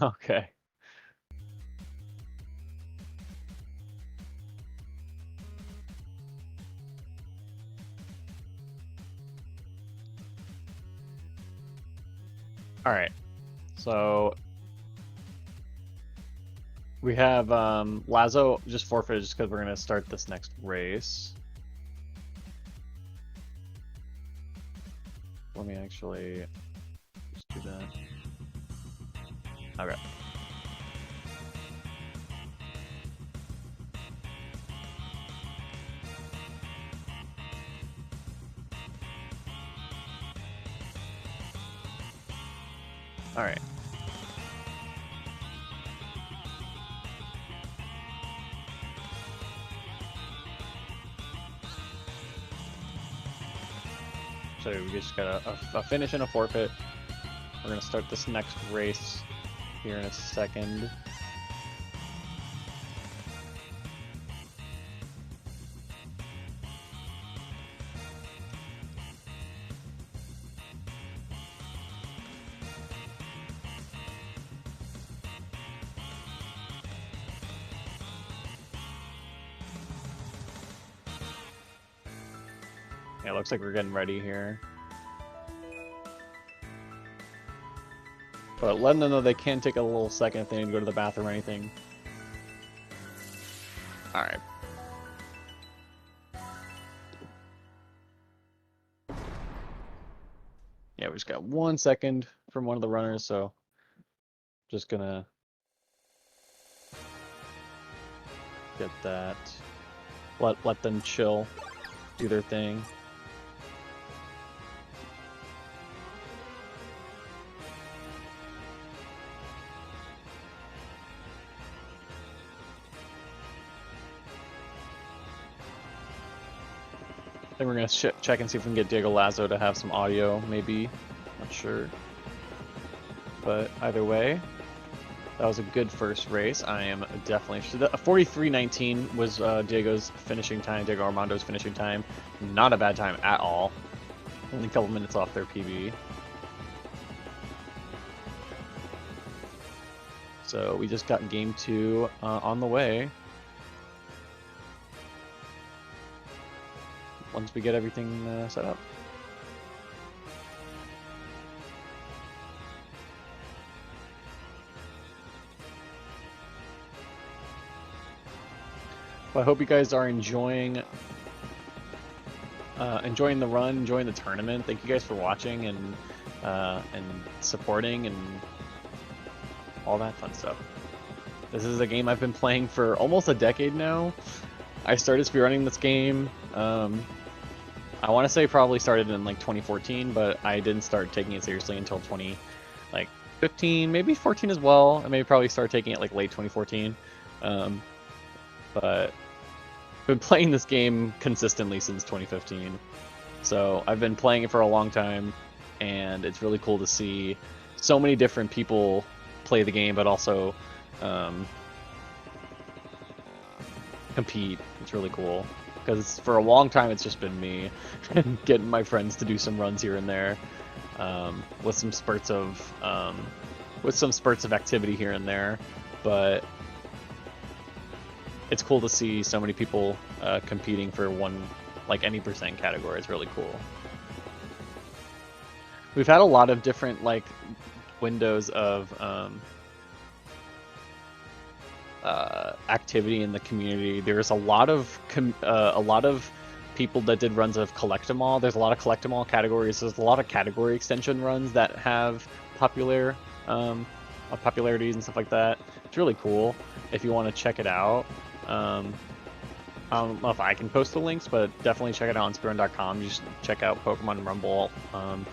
Okay. All right. So we have Lazo just forfeited just because we're gonna start this next race. Let me actually that. Okay. All right. So we just got a finish and a forfeit. We're gonna start this next race here in a second. Yeah, it looks like we're getting ready here. But letting them know they can take a little second if they need to go to the bathroom or anything. Alright. Yeah, we just got 1 second from one of the runners, so just gonna get that. Let them chill, do their thing. Then we're gonna check and see if we can get DiegoLazo to have some audio, maybe. Not sure. But either way, that was a good first race. I am definitely interested. 43:19 was Diego's finishing time, DiegoArmando's finishing time. Not a bad time at all. Only a couple minutes off their PB. So we just got game 2 on the way. Once we get everything set up. Well, I hope you guys are enjoying the run, enjoying the tournament. Thank you guys for watching and supporting and all that fun stuff. This is a game I've been playing for almost a decade now. I started speedrunning this game. I want to say probably started in like 2014, but I didn't start taking it seriously until 2015, maybe 14 as well. I maybe probably start taking it like late 2014. But I've been playing this game consistently since 2015. So I've been playing it for a long time, and it's really cool to see so many different people play the game, but also compete. It's really cool. Because for a long time it's just been me getting my friends to do some runs here and there, with some spurts of activity here and there. But it's cool to see so many people competing for any percent category. It's really cool. We've had a lot of different windows of activity in the community. There's a lot of people that did runs of collect 'em all. There's a lot of collect 'em all categories. There's a lot of category extension runs that have popularities and stuff like that. It's really cool if you want to check it out. I don't know if I can post the links, but definitely check it out on speedrun.com. Just check out Pokemon Rumble,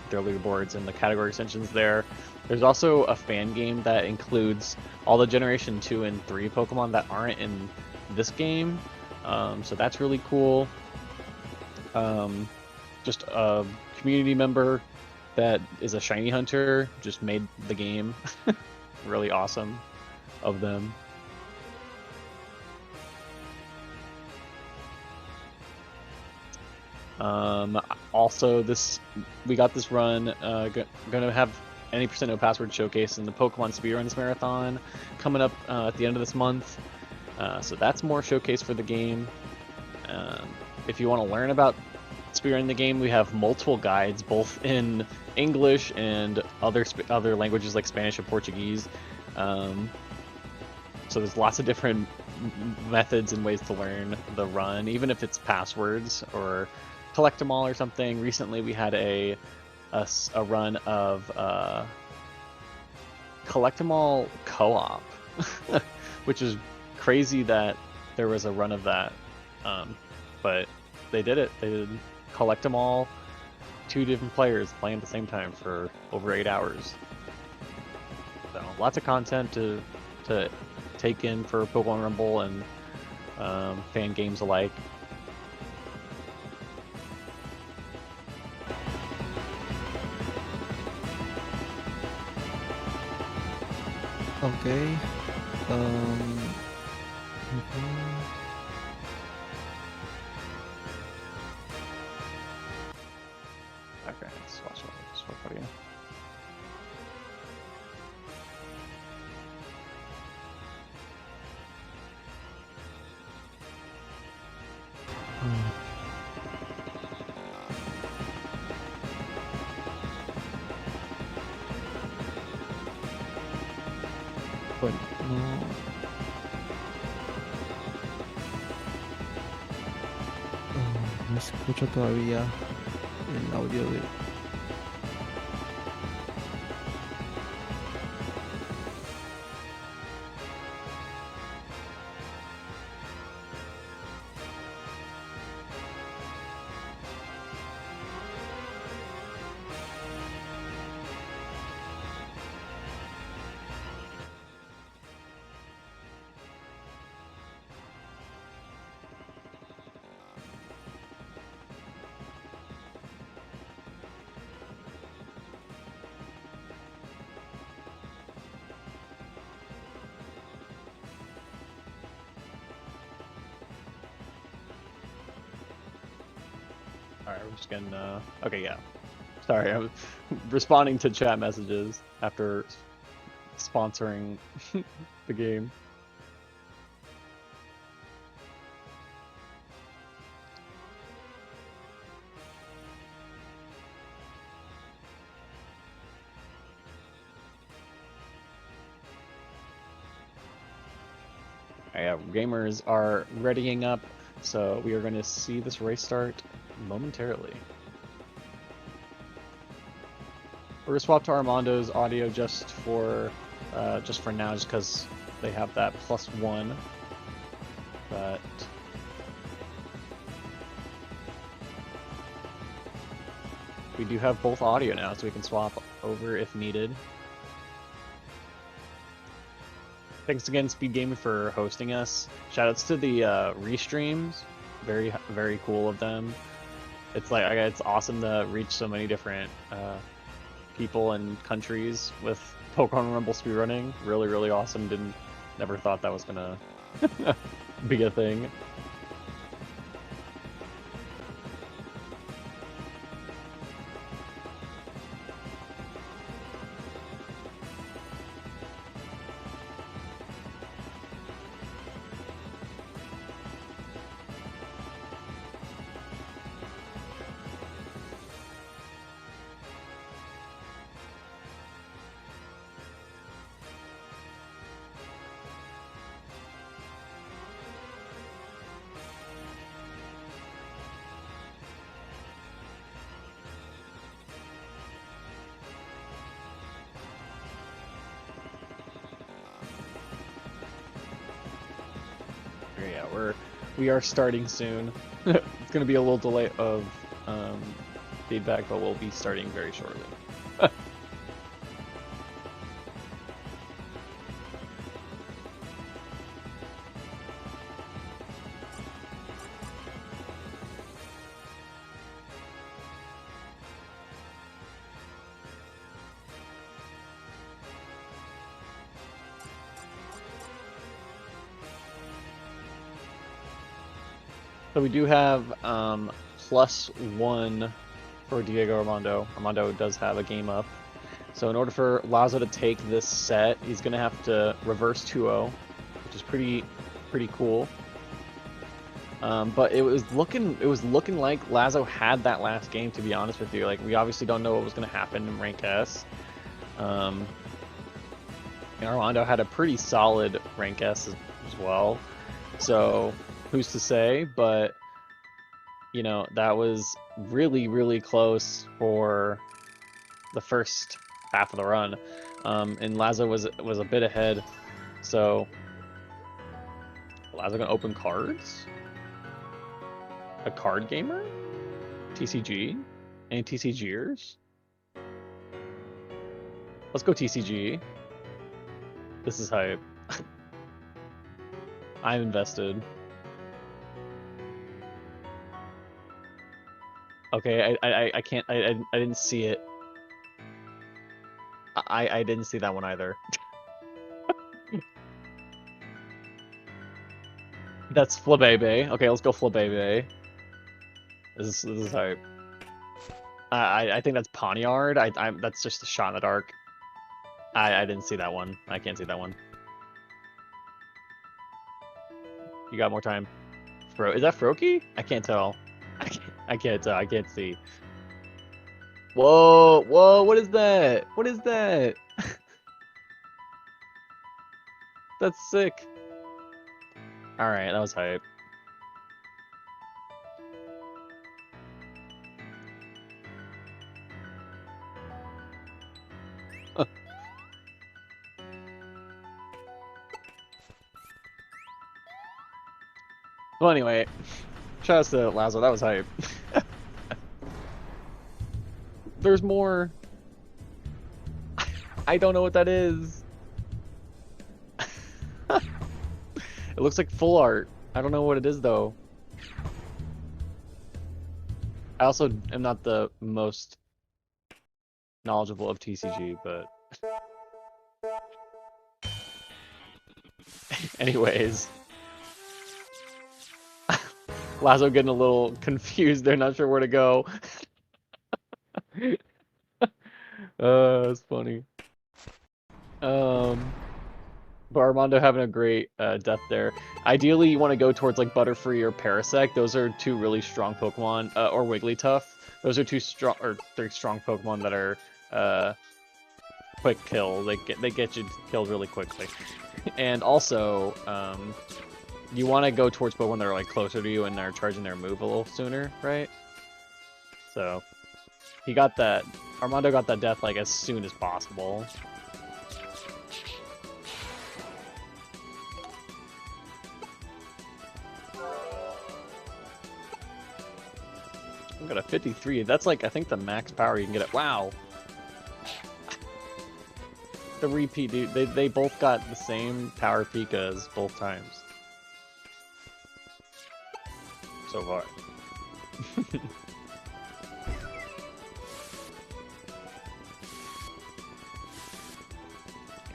their leaderboards and the category extensions there. There's also a fan game that includes all the Generation 2 and 3 Pokemon that aren't in this game. So that's really cool. Just a community member that is a shiny hunter just made the game. Really awesome of them. Also, we got this run, gonna have any percent no password showcase in the Pokemon Speedruns Marathon coming up at the end of this month. So that's more showcase for the game. If you want to learn about speedrunning the game, we have multiple guides, both in English and other languages like Spanish and Portuguese. So there's lots of different methods and ways to learn the run, even if it's passwords or collect them all or something. Recently we had a run of collect them all co-op, which is crazy that there was a run of that. But they did it. They did collect them all, 2 different players playing at the same time for over 8 hours. So lots of content to take in for Pokemon Rumble and fan games alike. Okay. Okay, let's watch this for you. Bueno, no escucho todavía el audio de... Alright, we're just getting, okay, yeah. Sorry, I was responding to chat messages after sponsoring the game. Yeah, gamers are readying up, so we are going to see this race start momentarily. We're gonna swap to Armando's audio just for now, just because they have that +1. But we do have both audio now, so we can swap over if needed. Thanks again, Speedgaming, for hosting us. Shoutouts to the restreams. Very, very cool of them. It's like it's awesome to reach so many different people and countries with Pokemon Rumble speedrunning. Really, really awesome. Never thought that was gonna be a thing. Yeah, we are starting soon. It's gonna be a little delay of feedback, but we'll be starting very shortly. So we do have +1 for DiegoArmando. Armando does have a game up. So in order for Lazo to take this set, he's gonna have to reverse 2-0, which is pretty cool. But it was looking like Lazo had that last game, to be honest with you. Like, we obviously don't know what was gonna happen in Rank S. And Armando had a pretty solid Rank S as well. So who's to say? But you know, that was really, really close for the first half of the run. and Lazo was a bit ahead. So Lazo gonna open cards. A card gamer? TCG? Any TCGers? Let's go TCG. This is hype. I'm invested. Okay, I can't. I didn't see it. I didn't see that one either. That's Flabebe. Okay, let's go Flabebe. This is hype. I think that's Poniard. That's just a shot in the dark. I didn't see that one. I can't see that one. You got more time. Is that Froakie? I can't tell. I can't tell. I can't see. Whoa, whoa, what is that? What is that? That's sick. Alright, that was hype. Well, anyway, shout out to Lazo, that was hype. There's more. I don't know what that is. It looks like full art. I don't know what it is though. I also am not the most knowledgeable of TCG, but anyways. Lazo getting a little confused. They're not sure where to go. That's funny. But Armando having a great death there. Ideally, you want to go towards like Butterfree or Parasect. Those are two really strong Pokemon, or Wigglytuff. Those are three strong Pokemon that are quick kill. They get you killed really quickly. And also, you want to go towards Pokemon that are like closer to you and they're charging their move a little sooner, right? So he got that. Armando got that death like as soon as possible. I got a 53. That's like I think the max power you can get it. Wow. The repeat, dude. They both got the same power Pikas both times. So far.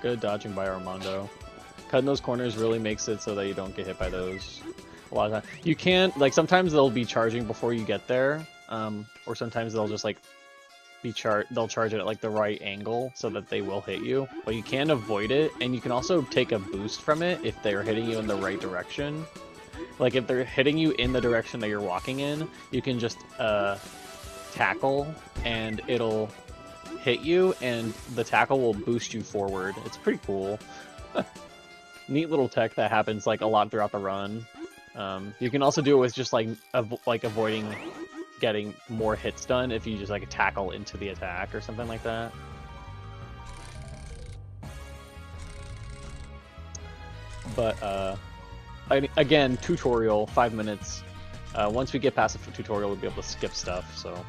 Good dodging by Armando. Cutting those corners really makes it so that you don't get hit by those. A lot of time. You can't, like, sometimes they'll be charging before you get there, or sometimes they'll just, like, they'll charge it at, like, the right angle so that they will hit you. But you can avoid it, and you can also take a boost from it if they're hitting you in the right direction. Like, if they're hitting you in the direction that you're walking in, you can just, tackle, and it'll hit you, and the tackle will boost you forward. It's pretty cool. Neat little tech that happens, like, a lot throughout the run. You can also do it with just, like, avoiding getting more hits done if you just, like, tackle into the attack or something like that. But, again, tutorial, 5 minutes. Once we get past the tutorial, we'll be able to skip stuff, so...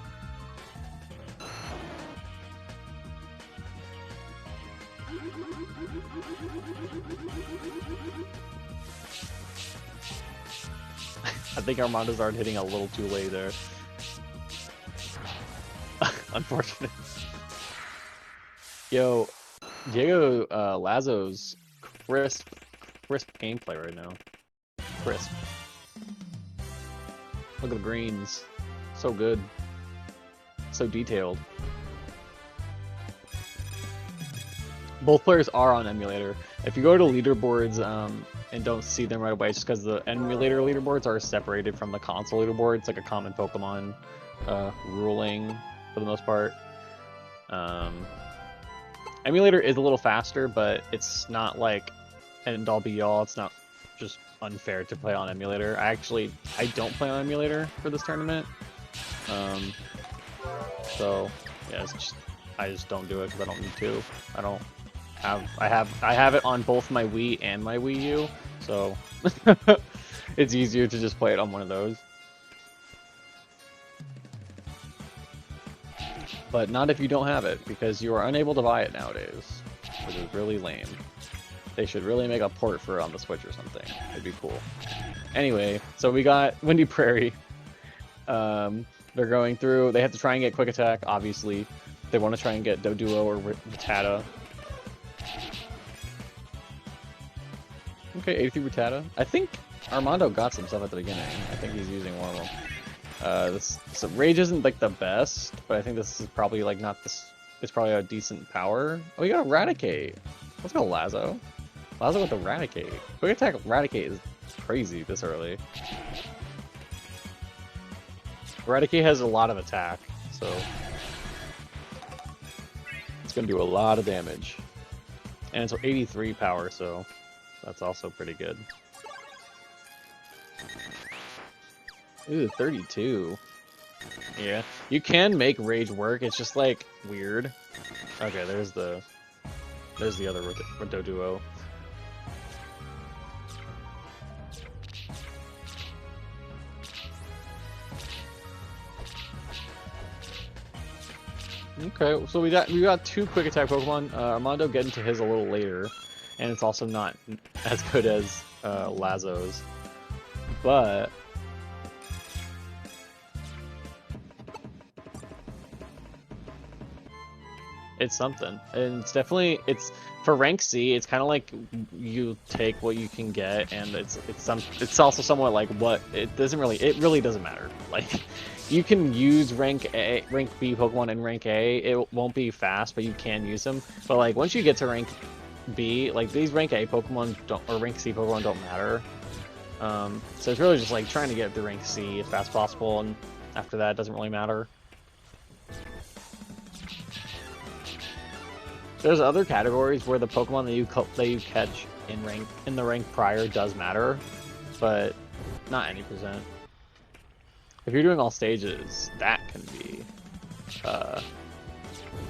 I think Armando's already hitting a little too late there. Unfortunate. Yo, DiegoLazo's crisp gameplay right now. Crisp. Look at the greens. So good. So detailed. Both players are on emulator. If you go to leaderboards and don't see them right away, it's just because the emulator leaderboards are separated from the console leaderboards, like a common Pokemon ruling for the most part. Emulator is a little faster, but it's not like end all be all. It's not just unfair to play on emulator. I don't play on emulator for this tournament. So yeah, I just don't do it because I don't need to. I have it on both my Wii and my Wii U, so it's easier to just play it on one of those. But not if you don't have it, because you are unable to buy it nowadays, which is really lame. They should really make a port for it on the Switch or something. It'd be cool. Anyway, so we got Windy Prairie. They're going through. They have to try and get Quick Attack, obviously. They want to try and get Doduo or Rattata. Okay, 83 Rattata. I think Armando got some stuff at the beginning. I think he's using one of them. So Rage isn't like the best, but I think this is probably like not this. It's probably a decent power. Oh, you got Eradicate. Let's go Lazo. Lazo with Eradicate. Quick Attack Eradicate is crazy this early. Eradicate has a lot of attack, so it's gonna do a lot of damage. And it's 83 power, so that's also pretty good. Ooh, 32. Yeah, you can make Rage work. It's just like weird. Okay, there's the other Doduo. Okay, so we got two Quick Attack Pokemon. Armando getting to his a little later, and it's also not as good as Lazo's, but it's something, and it's definitely for rank C. It's kind of like you take what you can get, and it's also somewhat like what it really doesn't matter. Like you can use rank B Pokemon in rank A. It won't be fast, but you can use them. But like once you get to rank B, like these rank A Pokemon or rank C Pokemon don't matter. So it's really just like trying to get to rank C as fast as possible, and after that, it doesn't really matter. There's other categories where the Pokemon that you catch in the rank prior does matter, but not any percent. If you're doing all stages, that can be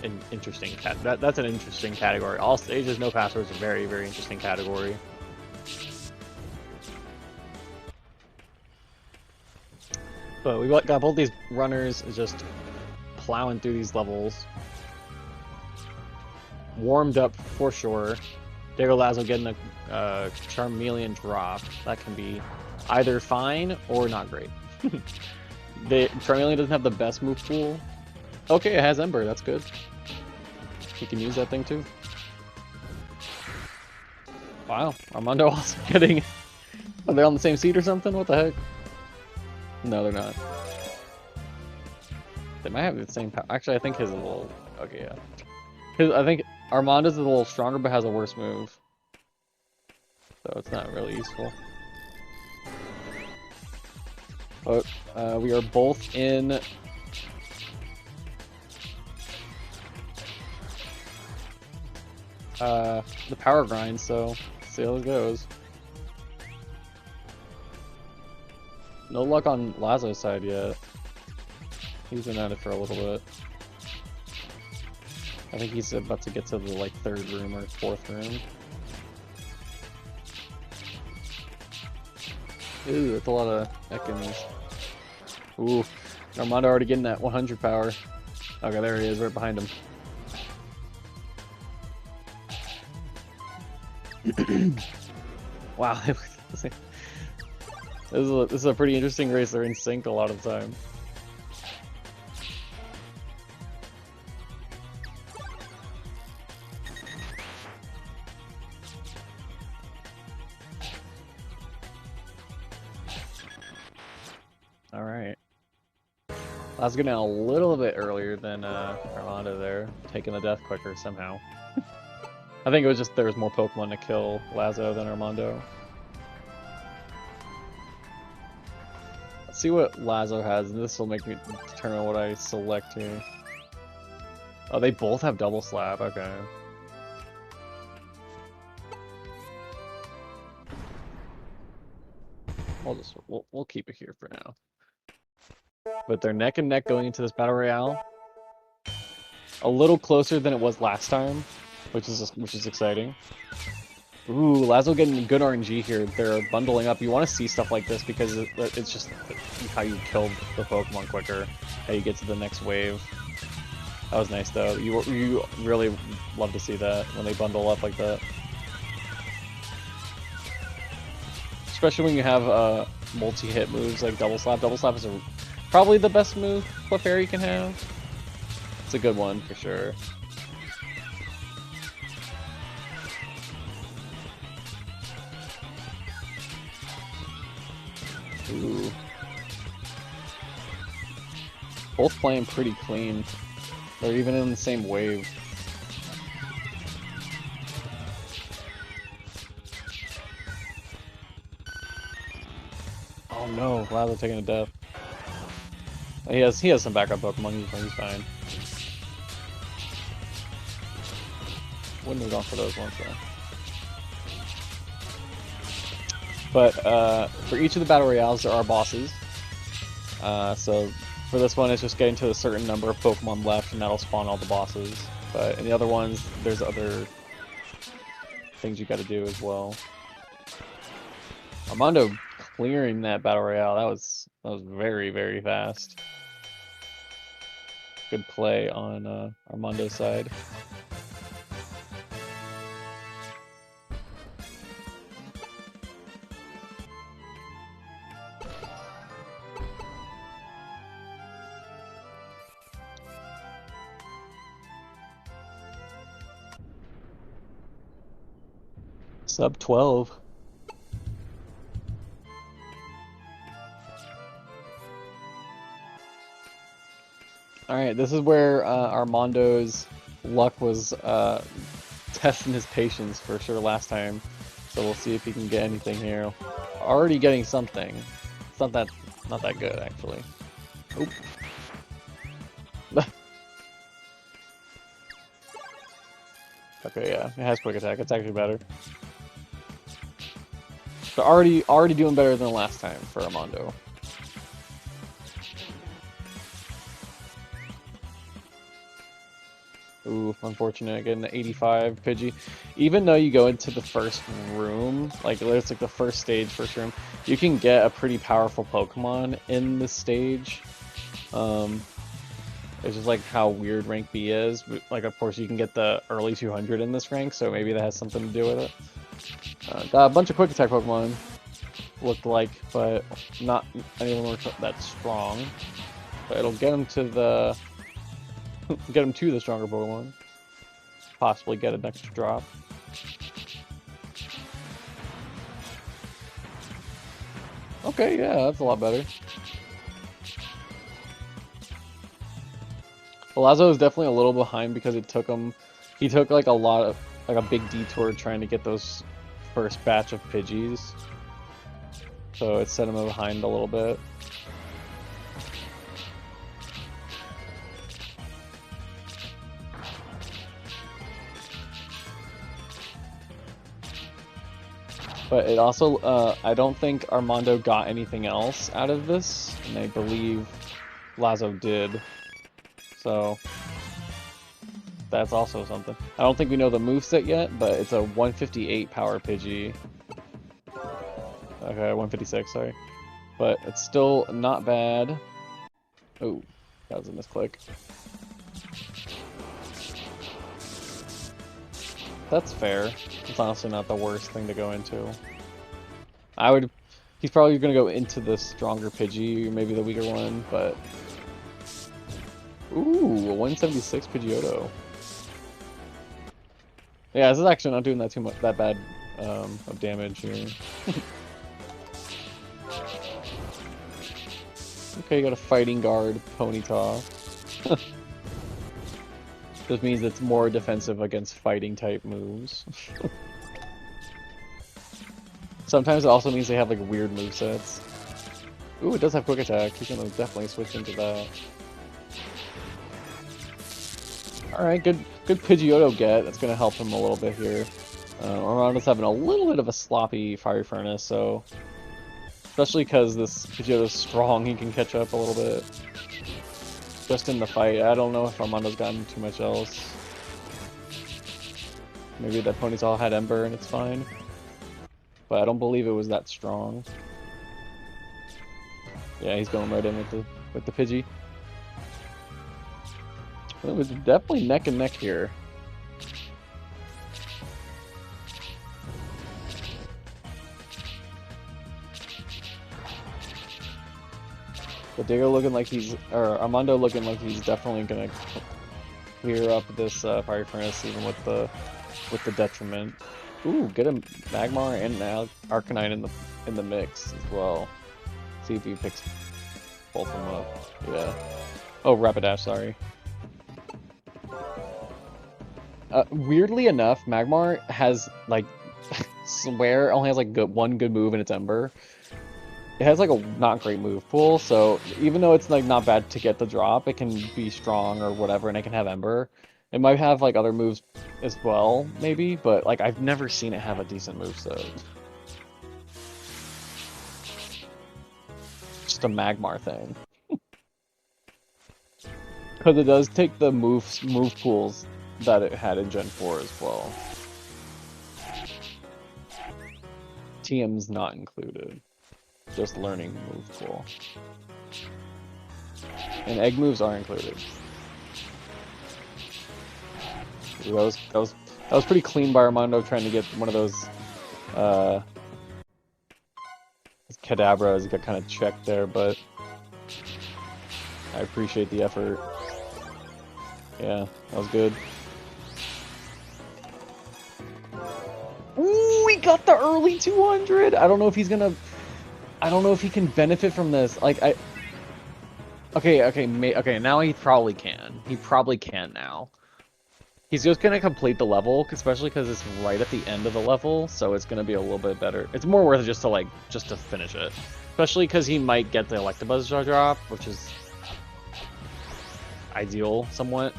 an interesting that's an interesting category. All stages, no passwords, a very, very interesting category. But we got both these runners just plowing through these levels. Warmed up for sure. DiegoLazo getting a Charmeleon drop. That can be either fine or not great. Charmeleon doesn't have the best move pool. Okay, it has Ember. That's good. He can use that thing too. Wow, Armando also getting... Are they on the same seat or something? What the heck? No, they're not. They might have the same power. Actually, I think his is a little... Okay, yeah. I think Armando's is a little stronger, but has a worse move. So it's not really useful. But we are both in... the power grind, so see how it goes. No luck on Lazo's side yet. He's been at it for a little bit. I think he's about to get to the like 3rd room or 4th room. Ooh, that's a lot of Ekans. Ooh, Armando already getting that 100 power. Okay, there he is, right behind him. Wow, this is a pretty interesting race. They're in sync a lot of the time. All right. I was getting a little bit earlier than Armando there, taking the death quicker somehow. I think it was just there was more Pokemon to kill Lazo than Armando. Let's see what Lazo has, and this will make me determine what I select here. Oh, they both have double slap. Okay. We'll keep it here for now. But they're neck and neck going into this battle royale. A little closer than it was last time. which is exciting. Ooh, Lazo getting good RNG here. They're bundling up. You want to see stuff like this because it's just how you kill the Pokemon quicker, how you get to the next wave. That was nice though. You really love to see that when they bundle up like that. Especially when you have multi-hit moves like Double Slap. Double Slap is probably the best move Clefairy can have. It's a good one for sure. Ooh. Both playing pretty clean. They're even in the same wave. Oh no, Lazo taking a death. He has some backup Pokemon, he's fine. Wouldn't have gone for those ones though. But for each of the battle royales there are bosses. So for this one it's just getting to a certain number of Pokemon left and that'll spawn all the bosses. But in the other ones there's other things you gotta do as well. Armando clearing that battle royale, that was very, very fast. Good play on Armando's side. Sub 12. Alright, this is where Armando's luck was testing his patience for sure last time. So we'll see if he can get anything here. Already getting something. It's not that good actually. Oop. Okay, yeah, it has quick attack. It's actually better. So already doing better than last time for Armando. Ooh, unfortunate, getting the 85 Pidgey. Even though you go into the first room, like it's like the first room, you can get a pretty powerful Pokemon in this stage. It's just like how weird rank B is. Like, of course, you can get the early 200 in this rank, so maybe that has something to do with it. Got a bunch of quick attack Pokemon, looked like, but not any of them were that strong. But it'll get them to the stronger Pokemon. Possibly get an extra drop. Okay, yeah, that's a lot better. Lazo is definitely a little behind because he took like a big detour trying to get those first batch of Pidgeys. So it set him behind a little bit. But it also, I don't think Armando got anything else out of this, and I believe Lazo did. So that's also something. I don't think we know the moveset yet, but it's a 158 power Pidgey. Okay, 156, sorry. But it's still not bad. Oh, that was a misclick. That's fair. It's honestly not the worst thing to go into. He's probably going to go into the stronger Pidgey, or maybe the weaker one, but... Ooh, a 176 Pidgeotto. Yeah, this is actually not doing that bad of damage here. Okay, you got a Fighting Guard Ponyta. This means it's more defensive against fighting type moves. Sometimes it also means they have like weird movesets. Ooh, it does have quick attack. He's gonna definitely switch into that. Alright, good Pidgeotto get. That's gonna help him a little bit here. Armando's having a little bit of a sloppy Fiery Furnace, so... Especially because this Pidgeotto's strong, he can catch up a little bit. Just in the fight. I don't know if Armando's gotten too much else. Maybe that Ponytail had Ember and it's fine. But I don't believe it was that strong. Yeah, he's going right in with the Pidgey. It was definitely neck and neck here. But Diego looking like he's, or Armando looking like he's definitely gonna clear up this Fire Furnace even with the detriment. Ooh, get a Magmar and an Arcanine in the mix as well. See if he picks both of them up. Yeah. Oh, Rapidash, sorry. Weirdly enough, Magmar has like swear only has like one good move in its Ember. It has like a not great move pool, so even though it's like not bad to get the drop, it can be strong or whatever, and it can have Ember. It might have like other moves as well, maybe, but like I've never seen it have a decent move, so just a Magmar thing. Because it does take the move pools that it had in Gen 4 as well. TM's not included. Just learning move pool. And egg moves are included. Ooh, that was pretty clean by Armando trying to get one of those Kadabras got kind of checked there, but I appreciate the effort. Yeah, that was good. Ooh, we got the early 200! I don't know if he's gonna... I don't know if he can benefit from this. Like, Okay, now he probably can. He probably can now. He's just gonna complete the level, especially because it's right at the end of the level, so it's gonna be a little bit better. It's more worth it just to finish it. Especially because he might get the Electabuzz drop, which is ideal somewhat.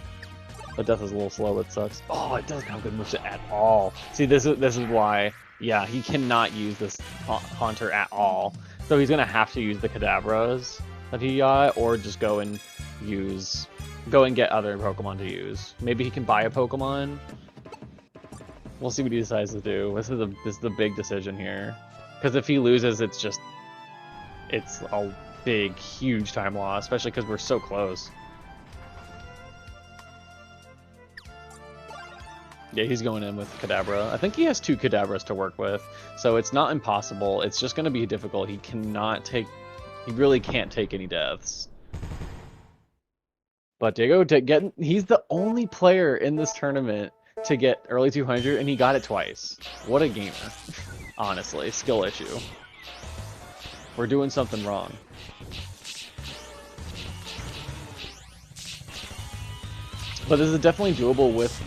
But death is a little slow, it sucks. Oh, it doesn't have good moves at all. See, this is why, yeah, he cannot use this Haunter at all. So he's gonna have to use the Kadabras that he got, or just go and get other Pokemon to use. Maybe he can buy a Pokemon. We'll see what he decides to do. This is the big decision here. Because if he loses, it's a big, huge time loss, especially because we're so close. Yeah, he's going in with Kadabra. I think he has 2 Kadabras to work with, so it's not impossible. It's just going to be difficult. He really can't take any deaths. But Diego, he's the only player in this tournament to get early 200, and he got it twice. What a gamer. Honestly, skill issue. We're doing something wrong. But this is definitely doable with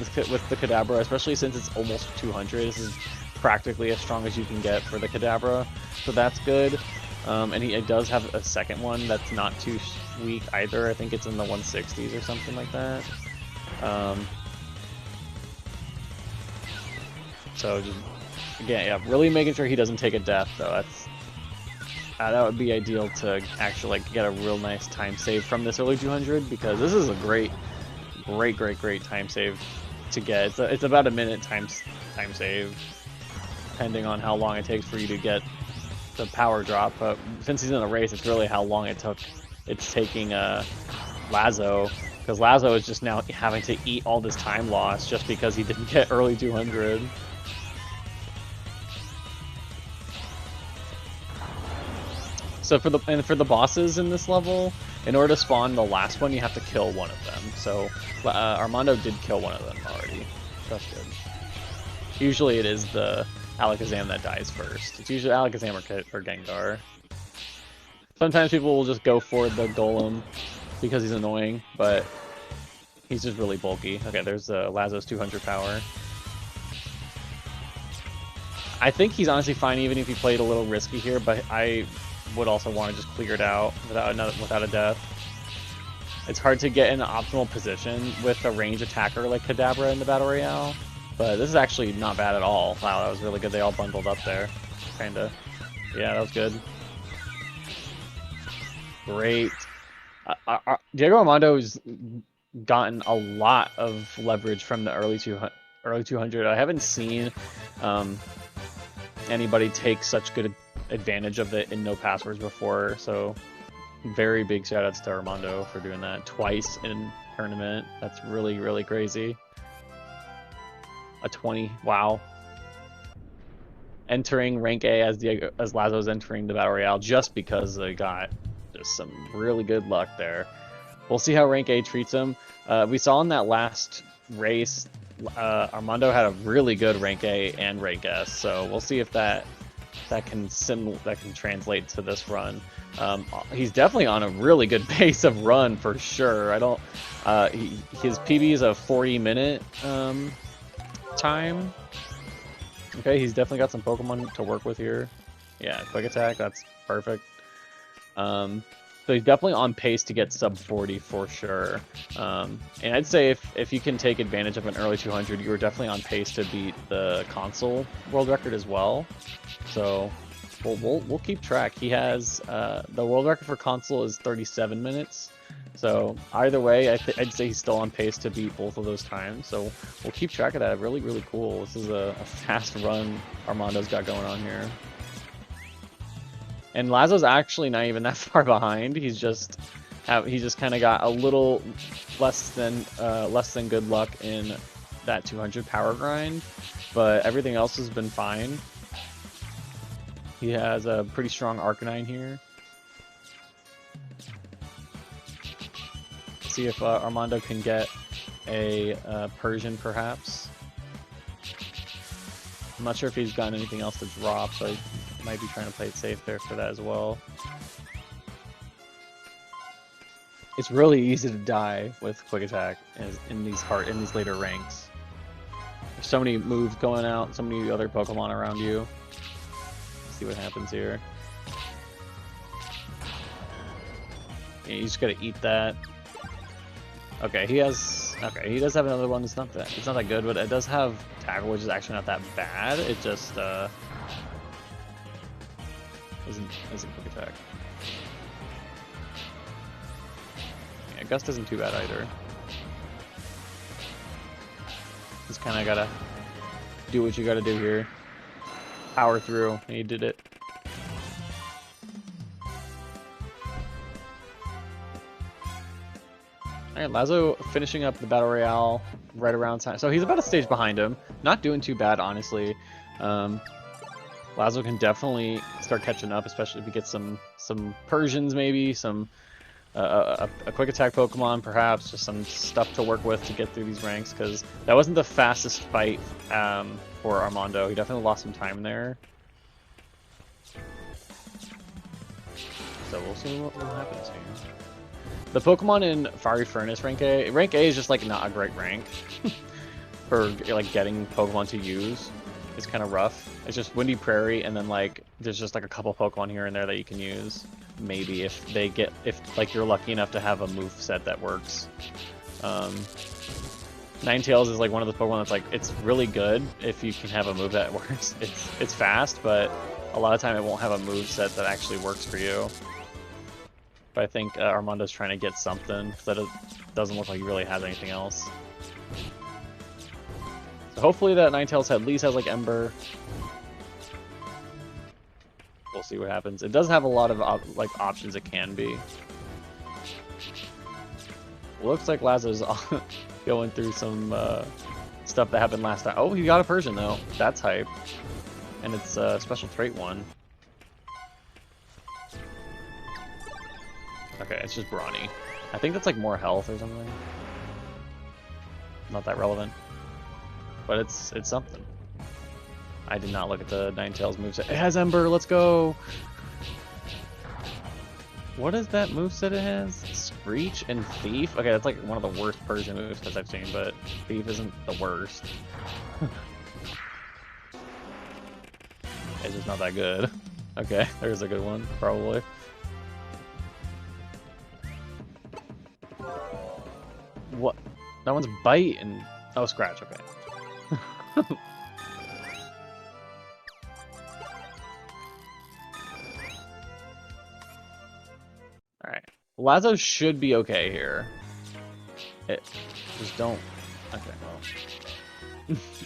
the Kadabra, especially since it's almost 200. This is practically as strong as you can get for the Kadabra, so that's good. And it does have a second one that's not too weak either. I think it's in the 160s or something like that. So just, again, yeah, really making sure he doesn't take a death though. That would be ideal to actually get a real nice time save from this early 200, because this is a great time save to get. It's about a minute time save, depending on how long it takes for you to get the power drop. But since he's in a race, it's really how long it's taking Lazo, because Lazo is just now having to eat all this time loss just because he didn't get early 200. So for the bosses in this level, in order to spawn the last one, you have to kill one of them. So Armando did kill one of them already. That's good. Usually it is the Alakazam that dies first. It's usually Alakazam or Gengar. Sometimes people will just go for the Golem because he's annoying, but he's just really bulky. Okay, there's Lazo's 200 power. I think he's honestly fine even if he played a little risky here, but I would also want to just clear it out without a death. It's hard to get in an optimal position with a range attacker like Kadabra in the Battle Royale, but this is actually not bad at all. Wow, that was really good. They all bundled up there, kinda. Yeah, that was good. Great. Diego Armando's gotten a lot of leverage from the early early 200. I haven't seen anybody take such good advantage of it in no passwords before, so very big shout outs to Armando for doing that twice in tournament. That's really, really crazy. A 20, wow. Entering rank A as Lazo's entering the Battle Royale just because they got just some really good luck there. We'll see how rank A treats him. We saw in that last race, Armando had a really good rank A and rank S, so we'll see if that can translate to this run. He's definitely on a really good pace of run for sure. His PB is a 40-minute time. Okay, he's definitely got some Pokemon to work with here. Yeah, Quick Attack, that's perfect. So he's definitely on pace to get sub 40 for sure. And I'd say if you can take advantage of an early 200, you are definitely on pace to beat the console world record as well. So we'll keep track. He has the world record for console is 37 minutes. So either way, I'd say he's still on pace to beat both of those times. So we'll keep track of that. Really, really cool. This is a fast run Armando's got going on here. And Lazo's actually not even that far behind. He's just kind of got a little less than good luck in that 200 power grind, but everything else has been fine. He has a pretty strong Arcanine here. See if Armando can get a Persian, perhaps. I'm not sure if he's gotten anything else to drop, so he might be trying to play it safe there for that as well. It's really easy to die with Quick Attack in these later ranks. There's so many moves going out, so many other Pokemon around you. Let's see what happens here. Yeah, you just gotta eat that. Okay, he does have another one. It's not that good, but it does have Tackle, which is actually not that bad. It just isn't Quick Attack. Yeah, Gust isn't too bad either. Just kind of gotta do what you gotta do here. Power through, and he did it. Alright, Lazo finishing up the Battle Royale right around time. So he's about a stage behind him. Not doing too bad, honestly. Lazo can definitely start catching up, especially if he gets some Persians, maybe, a Quick Attack Pokemon, perhaps, just some stuff to work with to get through these ranks, because that wasn't the fastest fight for Armando. He definitely lost some time there. So we'll see what happens here. The Pokemon in Fiery Furnace rank A is just like not a great rank for like getting Pokemon to use. It's kind of rough. It's just Windy Prairie, and then like there's just like a couple Pokemon here and there that you can use. Maybe if like you're lucky enough to have a move set that works. Ninetales is like one of the Pokemon that's like it's really good if you can have a move that works. It's fast, but a lot of time it won't have a move set that actually works for you. But I think Armando's trying to get something that it doesn't look like he really has anything else. So hopefully that Ninetales at least has like Ember. We'll see what happens. It does have a lot of like options it can be. Looks like Lazo's going through some stuff that happened last time. Oh, he got a Persian though. That's hype. And it's a special trait one. Okay, it's just Brawny. I think that's like more health or something. Not that relevant. But it's something. I did not look at the Ninetales moveset. It has Ember, let's go! What is that moveset it has? Screech and Thief? Okay, that's like one of the worst Persian movesets I've seen, but Thief isn't the worst. It's just not that good. Okay, there's a good one, probably. What? That one's Bite and... Oh, Scratch, okay. Alright. Lazo should be okay here. Just don't... Okay, well...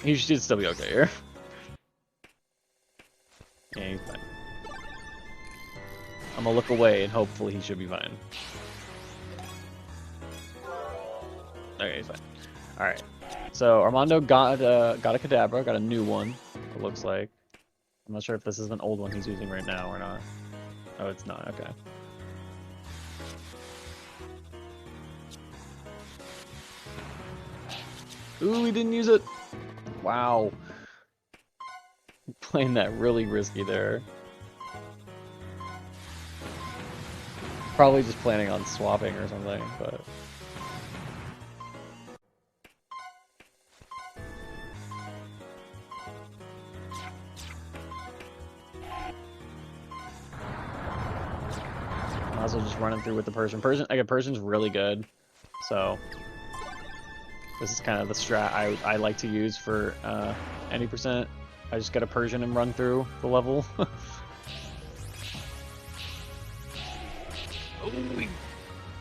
He should still be okay here. Yeah, he's fine. I'm gonna look away and hopefully he should be fine. Okay, he's fine. Alright. So Armando got a Kadabra, got a new one, it looks like. I'm not sure if this is an old one he's using right now or not. Oh, it's not, okay. Ooh, he didn't use it! Wow. Playing that really risky there. Probably just planning on swapping or something, but... Might as well just running through with the Persian. Persian's really good, so... This is kind of the strat I like to use for any percent. I just get a Persian and run through the level. Oh, we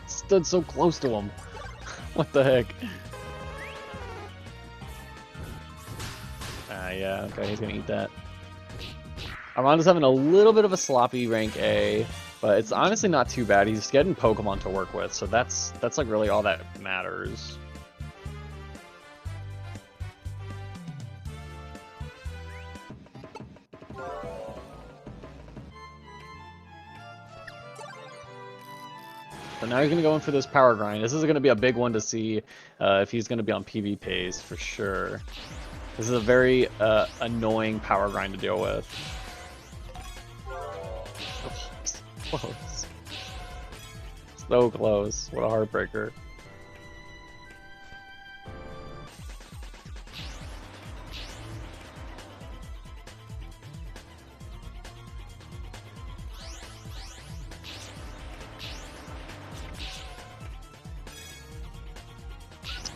stood so close to him. What the heck? Yeah, okay, he's gonna eat that. Armando's having a little bit of a sloppy rank A, but it's honestly not too bad. He's getting Pokemon to work with, so that's like really all that matters. So now he's going to go in for this power grind. This is going to be a big one to see if he's going to be on PV pace for sure. This is a very annoying power grind to deal with. Oh, so close. So close. What a heartbreaker.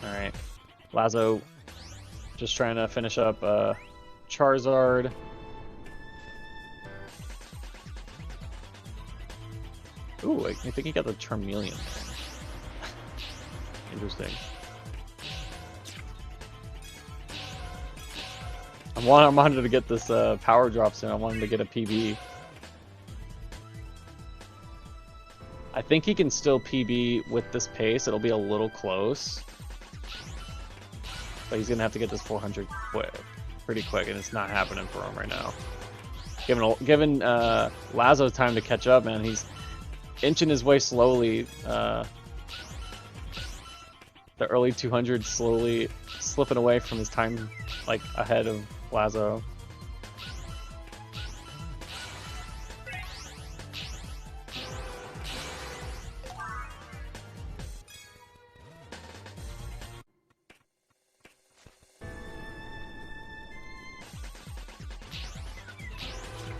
Alright, Lazo just trying to finish up Charizard. Ooh, I think he got the Charmeleon. Interesting. I wanted to get this power drop soon. I wanted to get a PB. I think he can still PB with this pace. It'll be a little close. But he's gonna have to get this 400 pretty quick, and it's not happening for him right now. Given Lazo time to catch up, man, he's inching his way slowly. The early 200s slowly slipping away from his time, like ahead of Lazo.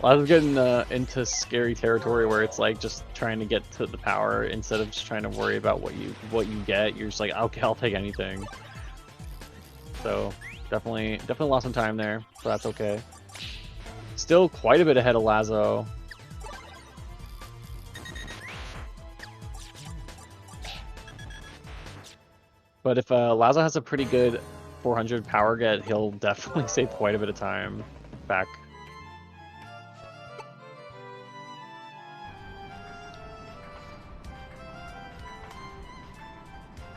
I was getting into scary territory where it's like just trying to get to the power instead of just trying to worry about what you get. You're just like, okay, I'll take anything. So definitely lost some time there, but that's okay. Still quite a bit ahead of Lazo. But if Lazo has a pretty good 400 power get, he'll definitely save quite a bit of time back.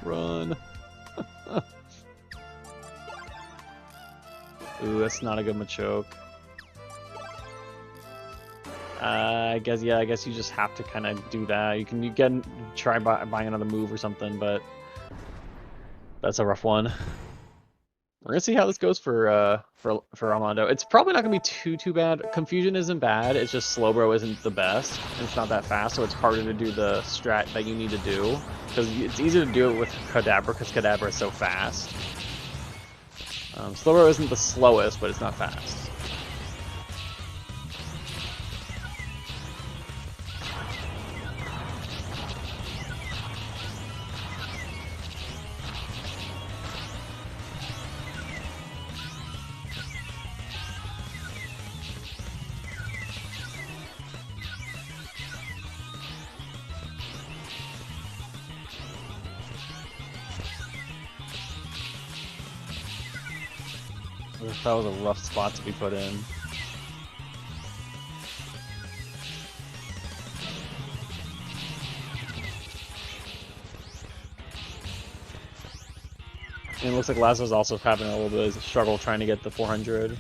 Run. Ooh, that's not a good Machoke. I guess you just have to kind of do that. You can try buying another move or something, but that's a rough one. We're gonna see how this goes for Armando. It's probably not gonna be too bad. Confusion isn't bad. It's just Slowbro isn't the best. It's not that fast, so it's harder to do the strat that you need to do. Because it's easier to do it with Kadabra because Kadabra is so fast. Slowbro isn't the slowest, but it's not fast. That was a rough spot to be put in. And it looks like Lazo's also having a little bit of struggle trying to get the 400.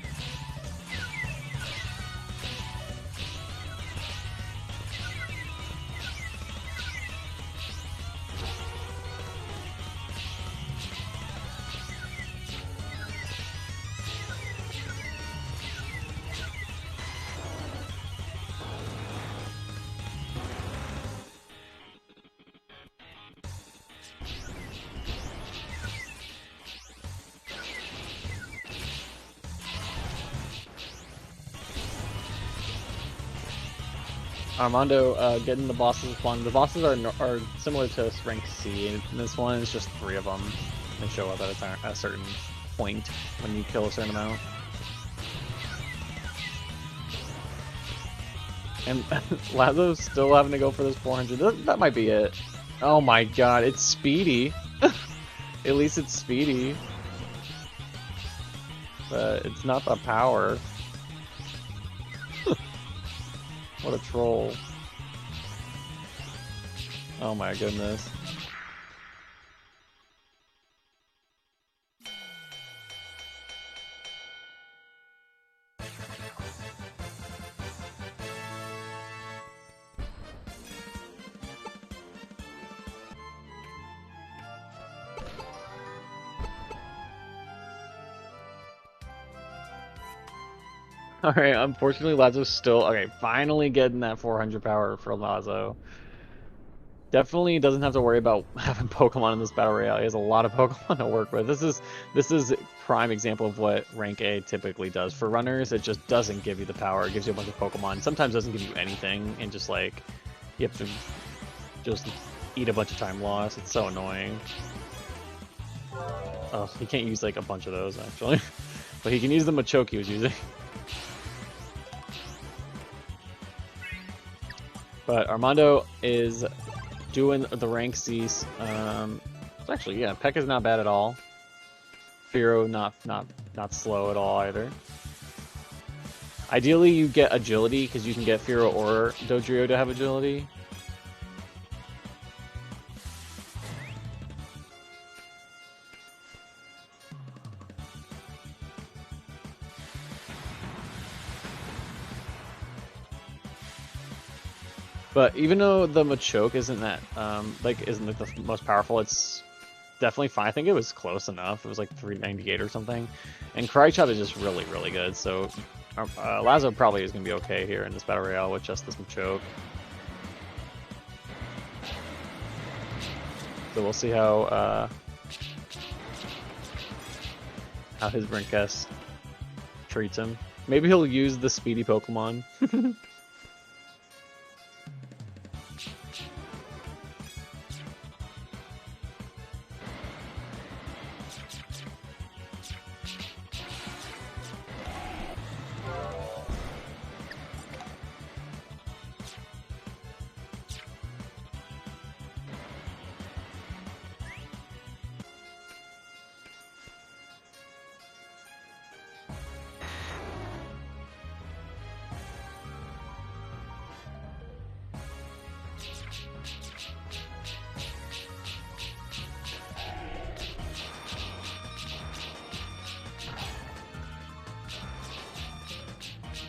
Armando getting the bosses is fun. The bosses are similar to rank C, and this one is just 3 of them. They show up at a certain point when you kill a certain amount. And Lazo's still having to go for this 400. That might be it. Oh my god, it's speedy. At least it's speedy. But it's not the power. What a troll. Oh my goodness. Alright, unfortunately Lazo's still... Okay, finally getting that 400 power for Lazo. Definitely doesn't have to worry about having Pokemon in this Battle Royale. He has a lot of Pokemon to work with. This is a prime example of what Rank A typically does. For runners, it just doesn't give you the power. It gives you a bunch of Pokemon. Sometimes doesn't give you anything, and just like, you have to just eat a bunch of time loss. It's so annoying. Oh, he can't use like a bunch of those, actually. But he can use the Machoke he was using. But Armando is doing the rank C's. Actually, yeah, Peck is not bad at all. Firo not slow at all either. Ideally, you get agility because you can get Firo or Dodrio to have agility. But even though the Machoke isn't that, isn't like the most powerful, it's definitely fine. I think it was close enough. It was like 398 or something. And Crychop is just really, really good. So Lazo probably is going to be okay here in this Battle Royale with just this Machoke. So we'll see how his Rinkess treats him. Maybe he'll use the speedy Pokemon.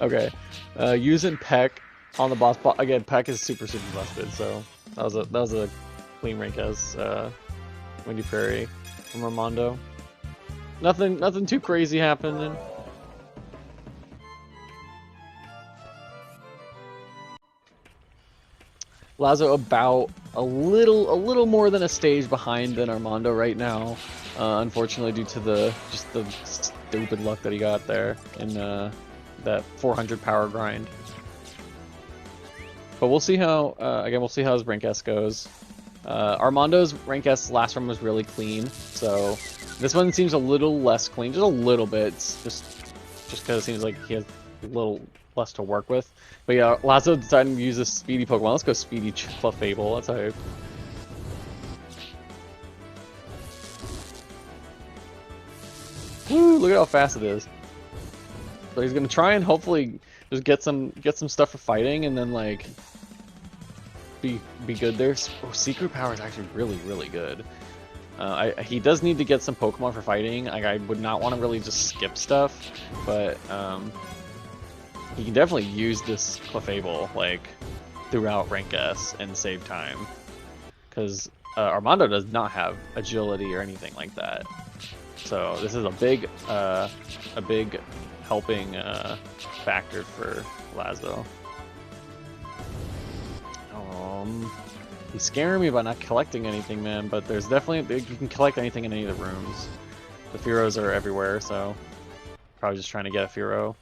Okay, using Peck on the boss again. Peck is super busted, so that was a clean rank as Windy Prairie from Armando. Nothing too crazy happening. Lazo about a little more than a stage behind than Armando right now, unfortunately due to the stupid luck that he got there in that 400 power grind. But we'll see how, again, we'll see how his rank S goes. Armando's rank S last run was really clean, so this one seems a little less clean, just a little bit, just because it seems like he has a little less to work with. But yeah, Lazo decided to use a speedy Pokemon. Let's go speedy Fable, let's hope. Woo, look at how fast it is. So he's gonna try and hopefully just get some stuff for fighting, and then like be good there. Oh, Secret Power is actually really good. He does need to get some Pokemon for fighting. Like, I would not want to really just skip stuff, but he can definitely use this Clefable like throughout Rank S and save time, because Armando does not have agility or anything like that. So this is a big helping factor for Lazo. He's scaring me by not collecting anything, man, but there's definitely, you can collect anything in any of the rooms. The Fearos are everywhere, so probably just trying to get a Fearo.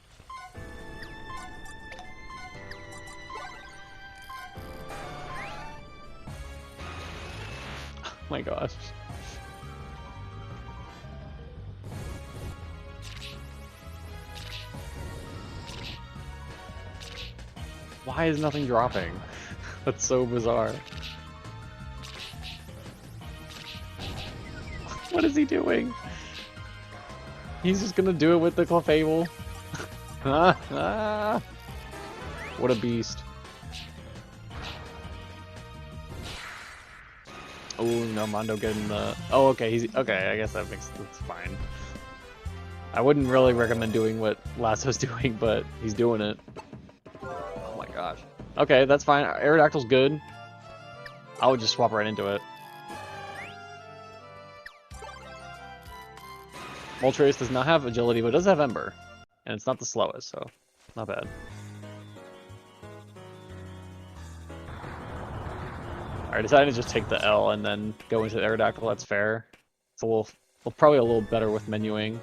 Oh my gosh. Why is nothing dropping? That's so bizarre. What is he doing? He's just gonna do it with the Clefable. What a beast. Oh, Armando getting the... Oh, okay, he's... Okay, I guess that's fine. I wouldn't really recommend doing what Lazo's doing, but he's doing it. Oh my gosh. Okay, that's fine. Aerodactyl's good. I would just swap right into it. Moltres does not have agility, but it does have Ember. And it's not the slowest, so not bad. Alright, I decided to just take the L and then go into the Aerodactyl. That's fair. So we'll probably a little better with menuing.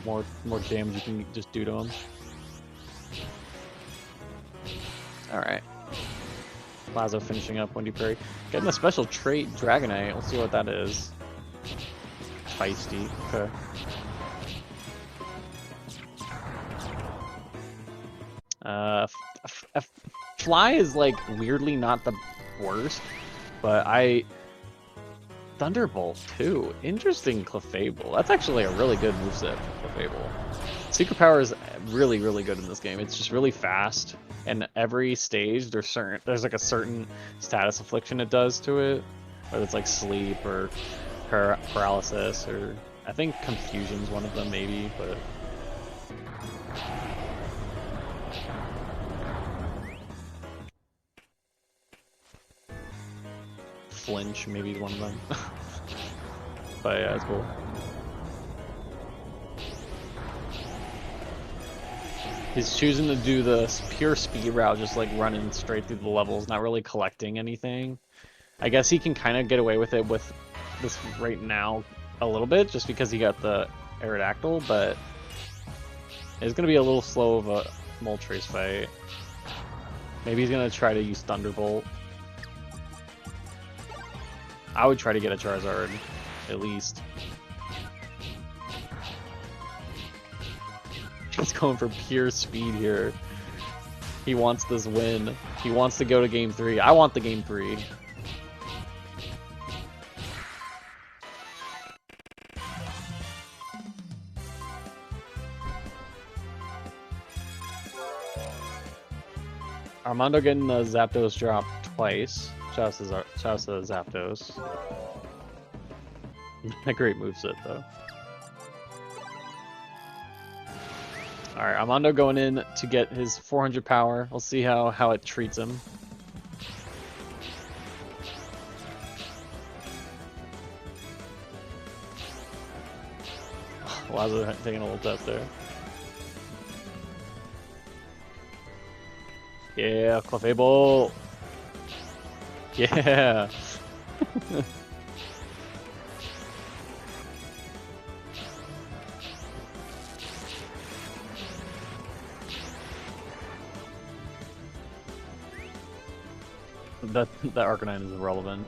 More damage you can just do to him. Alright. Lazo finishing up Windy Prairie. Getting a special trait, Dragonite. We'll see what that is. Feisty. Okay. Fly is like weirdly not the worst, but Thunderbolt too. Interesting Clefable. That's actually a really good moveset for Clefable. Secret Power is really good in this game. It's just really fast, and every stage there's like a certain status affliction it does to it, whether it's like sleep or paralysis, or I think confusion's one of them maybe, but flinch maybe is one of them. But yeah, it's cool. He's choosing to do the pure speed route, just like running straight through the levels, not really collecting anything. I guess he can kind of get away with it with this right now a little bit, just because he got the Aerodactyl, but it's going to be a little slow of a Moltres fight. Maybe he's going to try to use Thunderbolt. I would try to get a Charizard, at least. He's going for pure speed here. He wants this win. He wants to go to game 3. I want the game 3. Armando getting the Zapdos drop twice. Shout out to Zapdos. A great moveset though. Alright, Armando going in to get his 400 power. We'll see how it treats him. Lazo taking a little test there. Yeah, Clefable! Yeah! that Arcanine is irrelevant.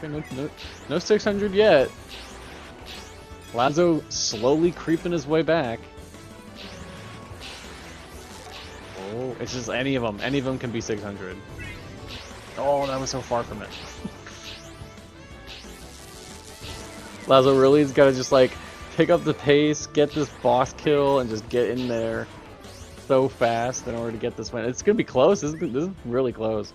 Okay, no 600 yet. Lazo slowly creeping his way back. Oh, it's just any of them. Any of them can be 600. Oh, that was so far from it. Lazo really's gotta just like pick up the pace, get this boss kill, and just get in there so fast in order to get this win. It's gonna be close. This is really close.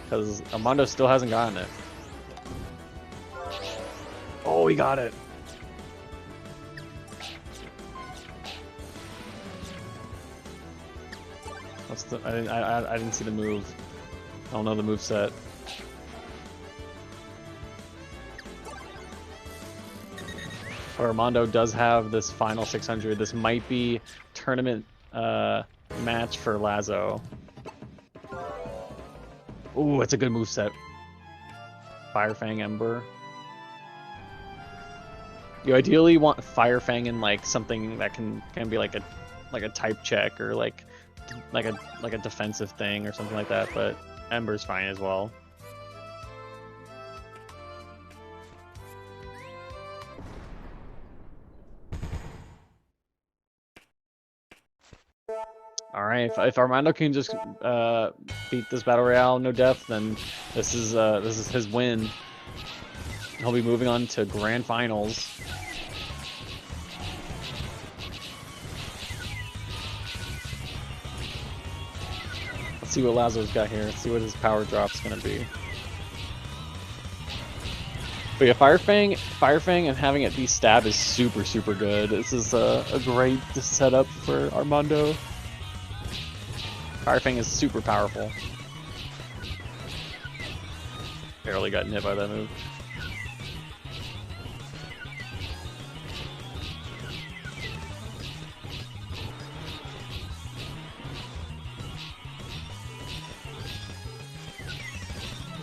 Because Armando still hasn't gotten it. Oh, he got it. What's the? I didn't see the move. I don't know the move set. But Armando does have this final 600. This might be tournament match for Lazo. Ooh, it's a good move set. Fire Fang Ember. You ideally want Fire Fang in like something that can be like a type check or like a defensive thing or something like that, but Ember's fine as well. All right, if Armando can just beat this battle royale no death, then this is his win. He'll be moving on to grand finals. Let's see what Lazo's got here. Let's see what his power drop's gonna be. But yeah, Fire Fang and having it be stab is super good. This is a great setup for Armando. Fire Fang is super powerful. Barely gotten hit by that move.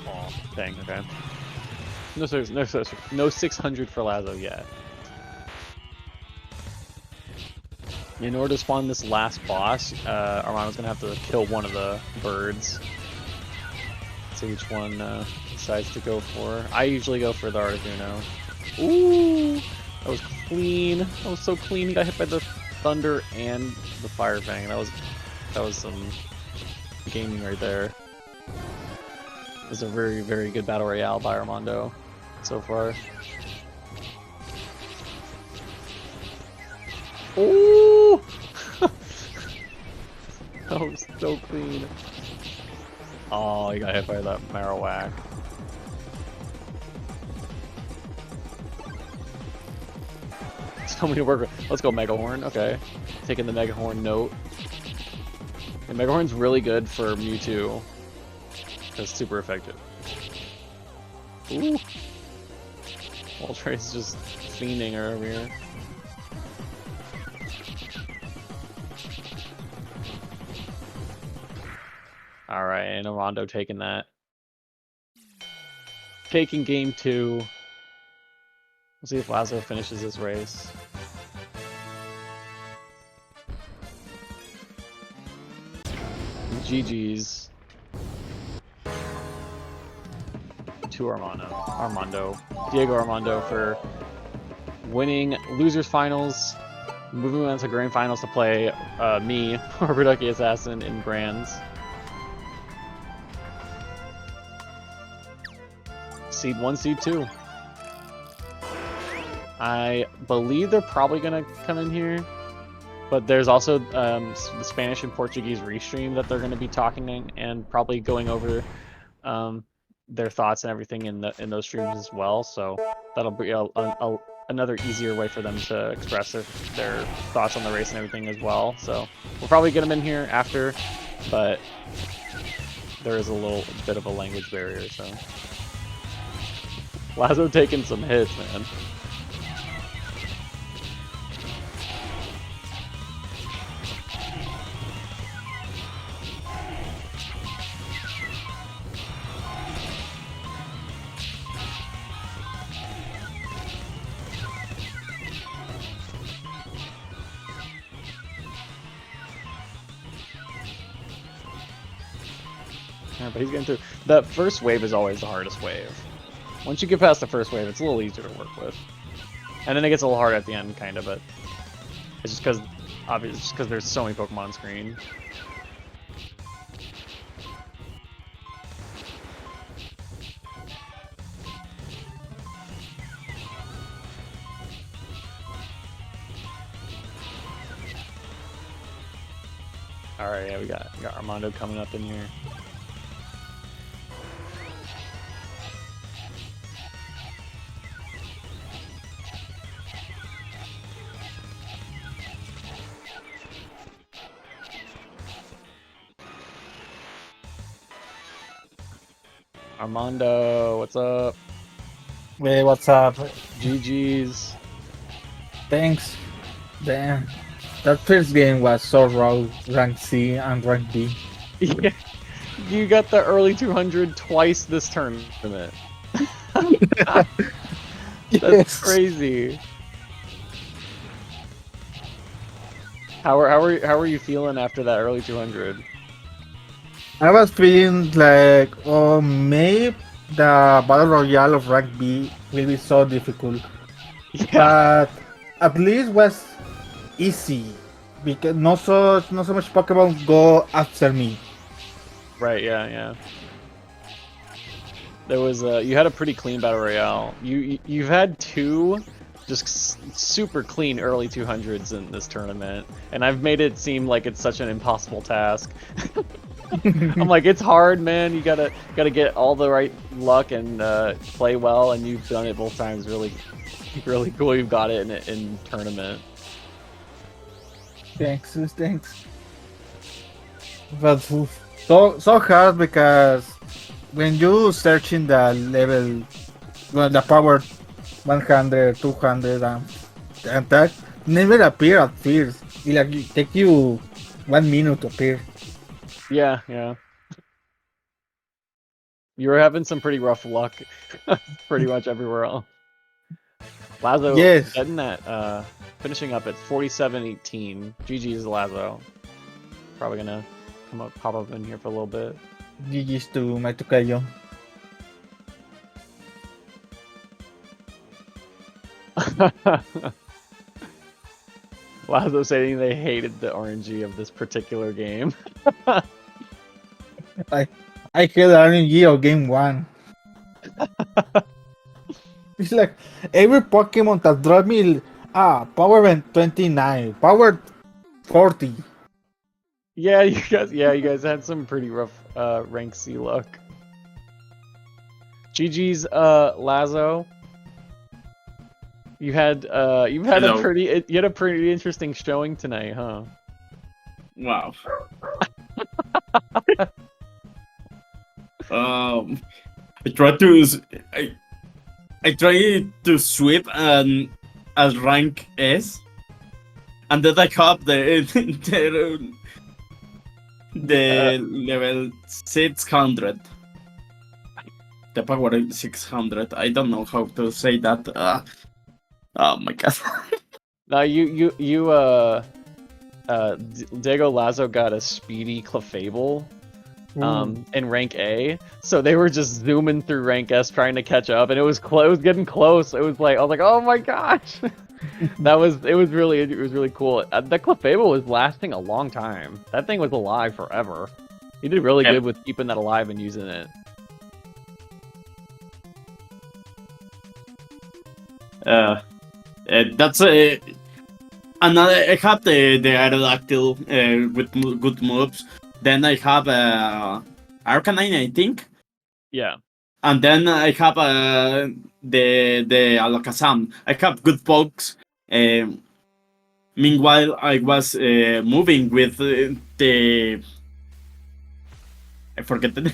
Oh, dang, okay. No 600 for Lazo yet. In order to spawn this last boss, Armando's gonna have to kill one of the birds. Let's see which one decides to go for. I usually go for the Articuno. Ooh, that was clean. That was so clean. He got hit by the thunder and the Fire Fang. That was some gaming right there. It was a very good battle royale by Armando so far. Ooh! That was so clean. Oh, he got hit by that Marowak. So many work. Let's go Mega Horn. Okay, taking the Mega Horn note. And Mega Horn's really good for Mewtwo. It's super effective. Ooh! Moltres just fiending over here. Alright, and Armando taking that. Taking game 2. We'll see if Lazo finishes this race. GG's to Armando. DiegoArmando for winning losers finals, moving on to grand finals to play me, Rubber Ducky Assassin, in grands. Seed 1, Seed 2. I believe they're probably gonna come in here, but there's also the Spanish and Portuguese restream that they're gonna be talking and probably going over their thoughts and everything in those streams as well. So that'll be another easier way for them to express their thoughts on the race and everything as well. So we'll probably get them in here after, but there is a little bit of a language barrier. So Lazo taking some hits, man. Yeah, but he's getting through. The first wave is always the hardest wave. Once you get past the first wave, it's a little easier to work with. And then it gets a little harder at the end, kind of, but it's just because, obviously, just because there's so many Pokemon on screen. All right, yeah, we got Armando coming up in here. Armando, what's up? Hey, what's up? GG's. Thanks. Damn. That first game was so raw, rank C and rank B. Yeah, you got the early 200 twice this tournament. That's crazy. How are you feeling after that early 200? I was feeling like, oh, maybe the Battle Royale of rank B will be so difficult. Yeah. But at least was easy. Because not so much Pokemon go after me. Right, yeah. There was you had a pretty clean battle royale. You've had two just super clean early 200s in this tournament, and I've made it seem like it's such an impossible task. I'm like, it's hard, man. You gotta get all the right luck and play well, and you've done it both times. Really cool. You've got it in tournament. Thanks. But so hard because when you search in the level, well, the power 100, 200, and that never appear at first. It take you 1 minute to appear. Yeah. You were having some pretty rough luck, pretty much everywhere else. Lazo, Yes. getting that, finishing up at 47-18. GG's Lazo. Probably gonna pop up in here for a little bit. GG's to my Tocayo. Lazo saying they hated the RNG of this particular game. I hate RNG of game 1. It's like every Pokemon that dropped me power 29, power 40. Yeah, you guys had some pretty rough rank C luck. GG's Lazo. You had Hello. a pretty interesting showing tonight, huh? Wow. I tried to sweep as rank S, and then I have the level 600. The power 600. I don't know how to say that. Oh my god. Now DiegoLazo got a speedy Clefable in rank A, so they were just zooming through rank S trying to catch up, and it was getting close. It was like, I was like, oh my gosh. It was really cool. That Clefable was lasting a long time. That thing was alive forever. You did really good with keeping that alive and using it. That's another. I have the Aerodactyl with good moves. Then I have Arcanine, I think. Yeah. And then I have the Alakazam. I have good pokes. Meanwhile, I was moving with the. I forget the name.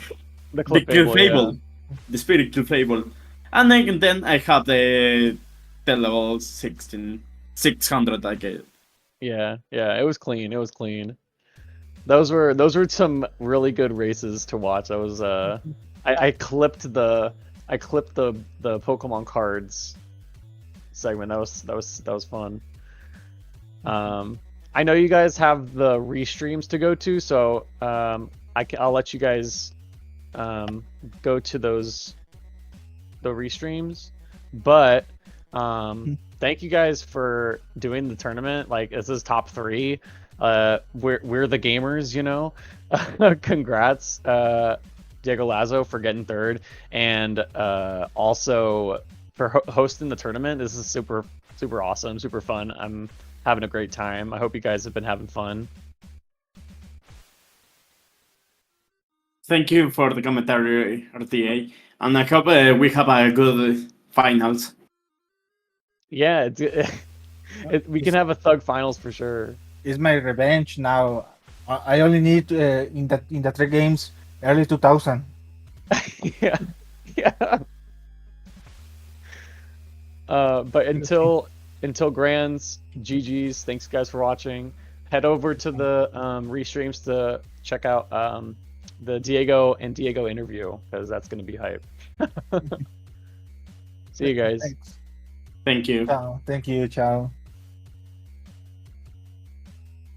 The Clefable, yeah. the Spirit Clefable. And then I have the level 600, I guess. Yeah, it was clean. Those were some really good races to watch. I was I clipped the Pokemon cards segment. That was fun. I know you guys have the restreams to go to, so I'll let you guys go to the restreams, but thank you guys for doing the tournament. Like, this is top 3. We're the gamers, you know. Congrats, DiegoLazo, for getting 3rd, and also for hosting the tournament. This is super awesome, super fun. I'm having a great time. I hope you guys have been having fun. Thank you for the commentary, RTA, and I hope we have a good finals. Yeah, we can have a thug finals for sure. It's my revenge now. I only need in the 3 games early 2000. Yeah, yeah. But until Grands, GG's, thanks guys for watching. Head over to the restreams to check out the Diego and Diego interview, because that's going to be hype. See you guys. Thanks. Thank you. Ciao. Thank you. Ciao.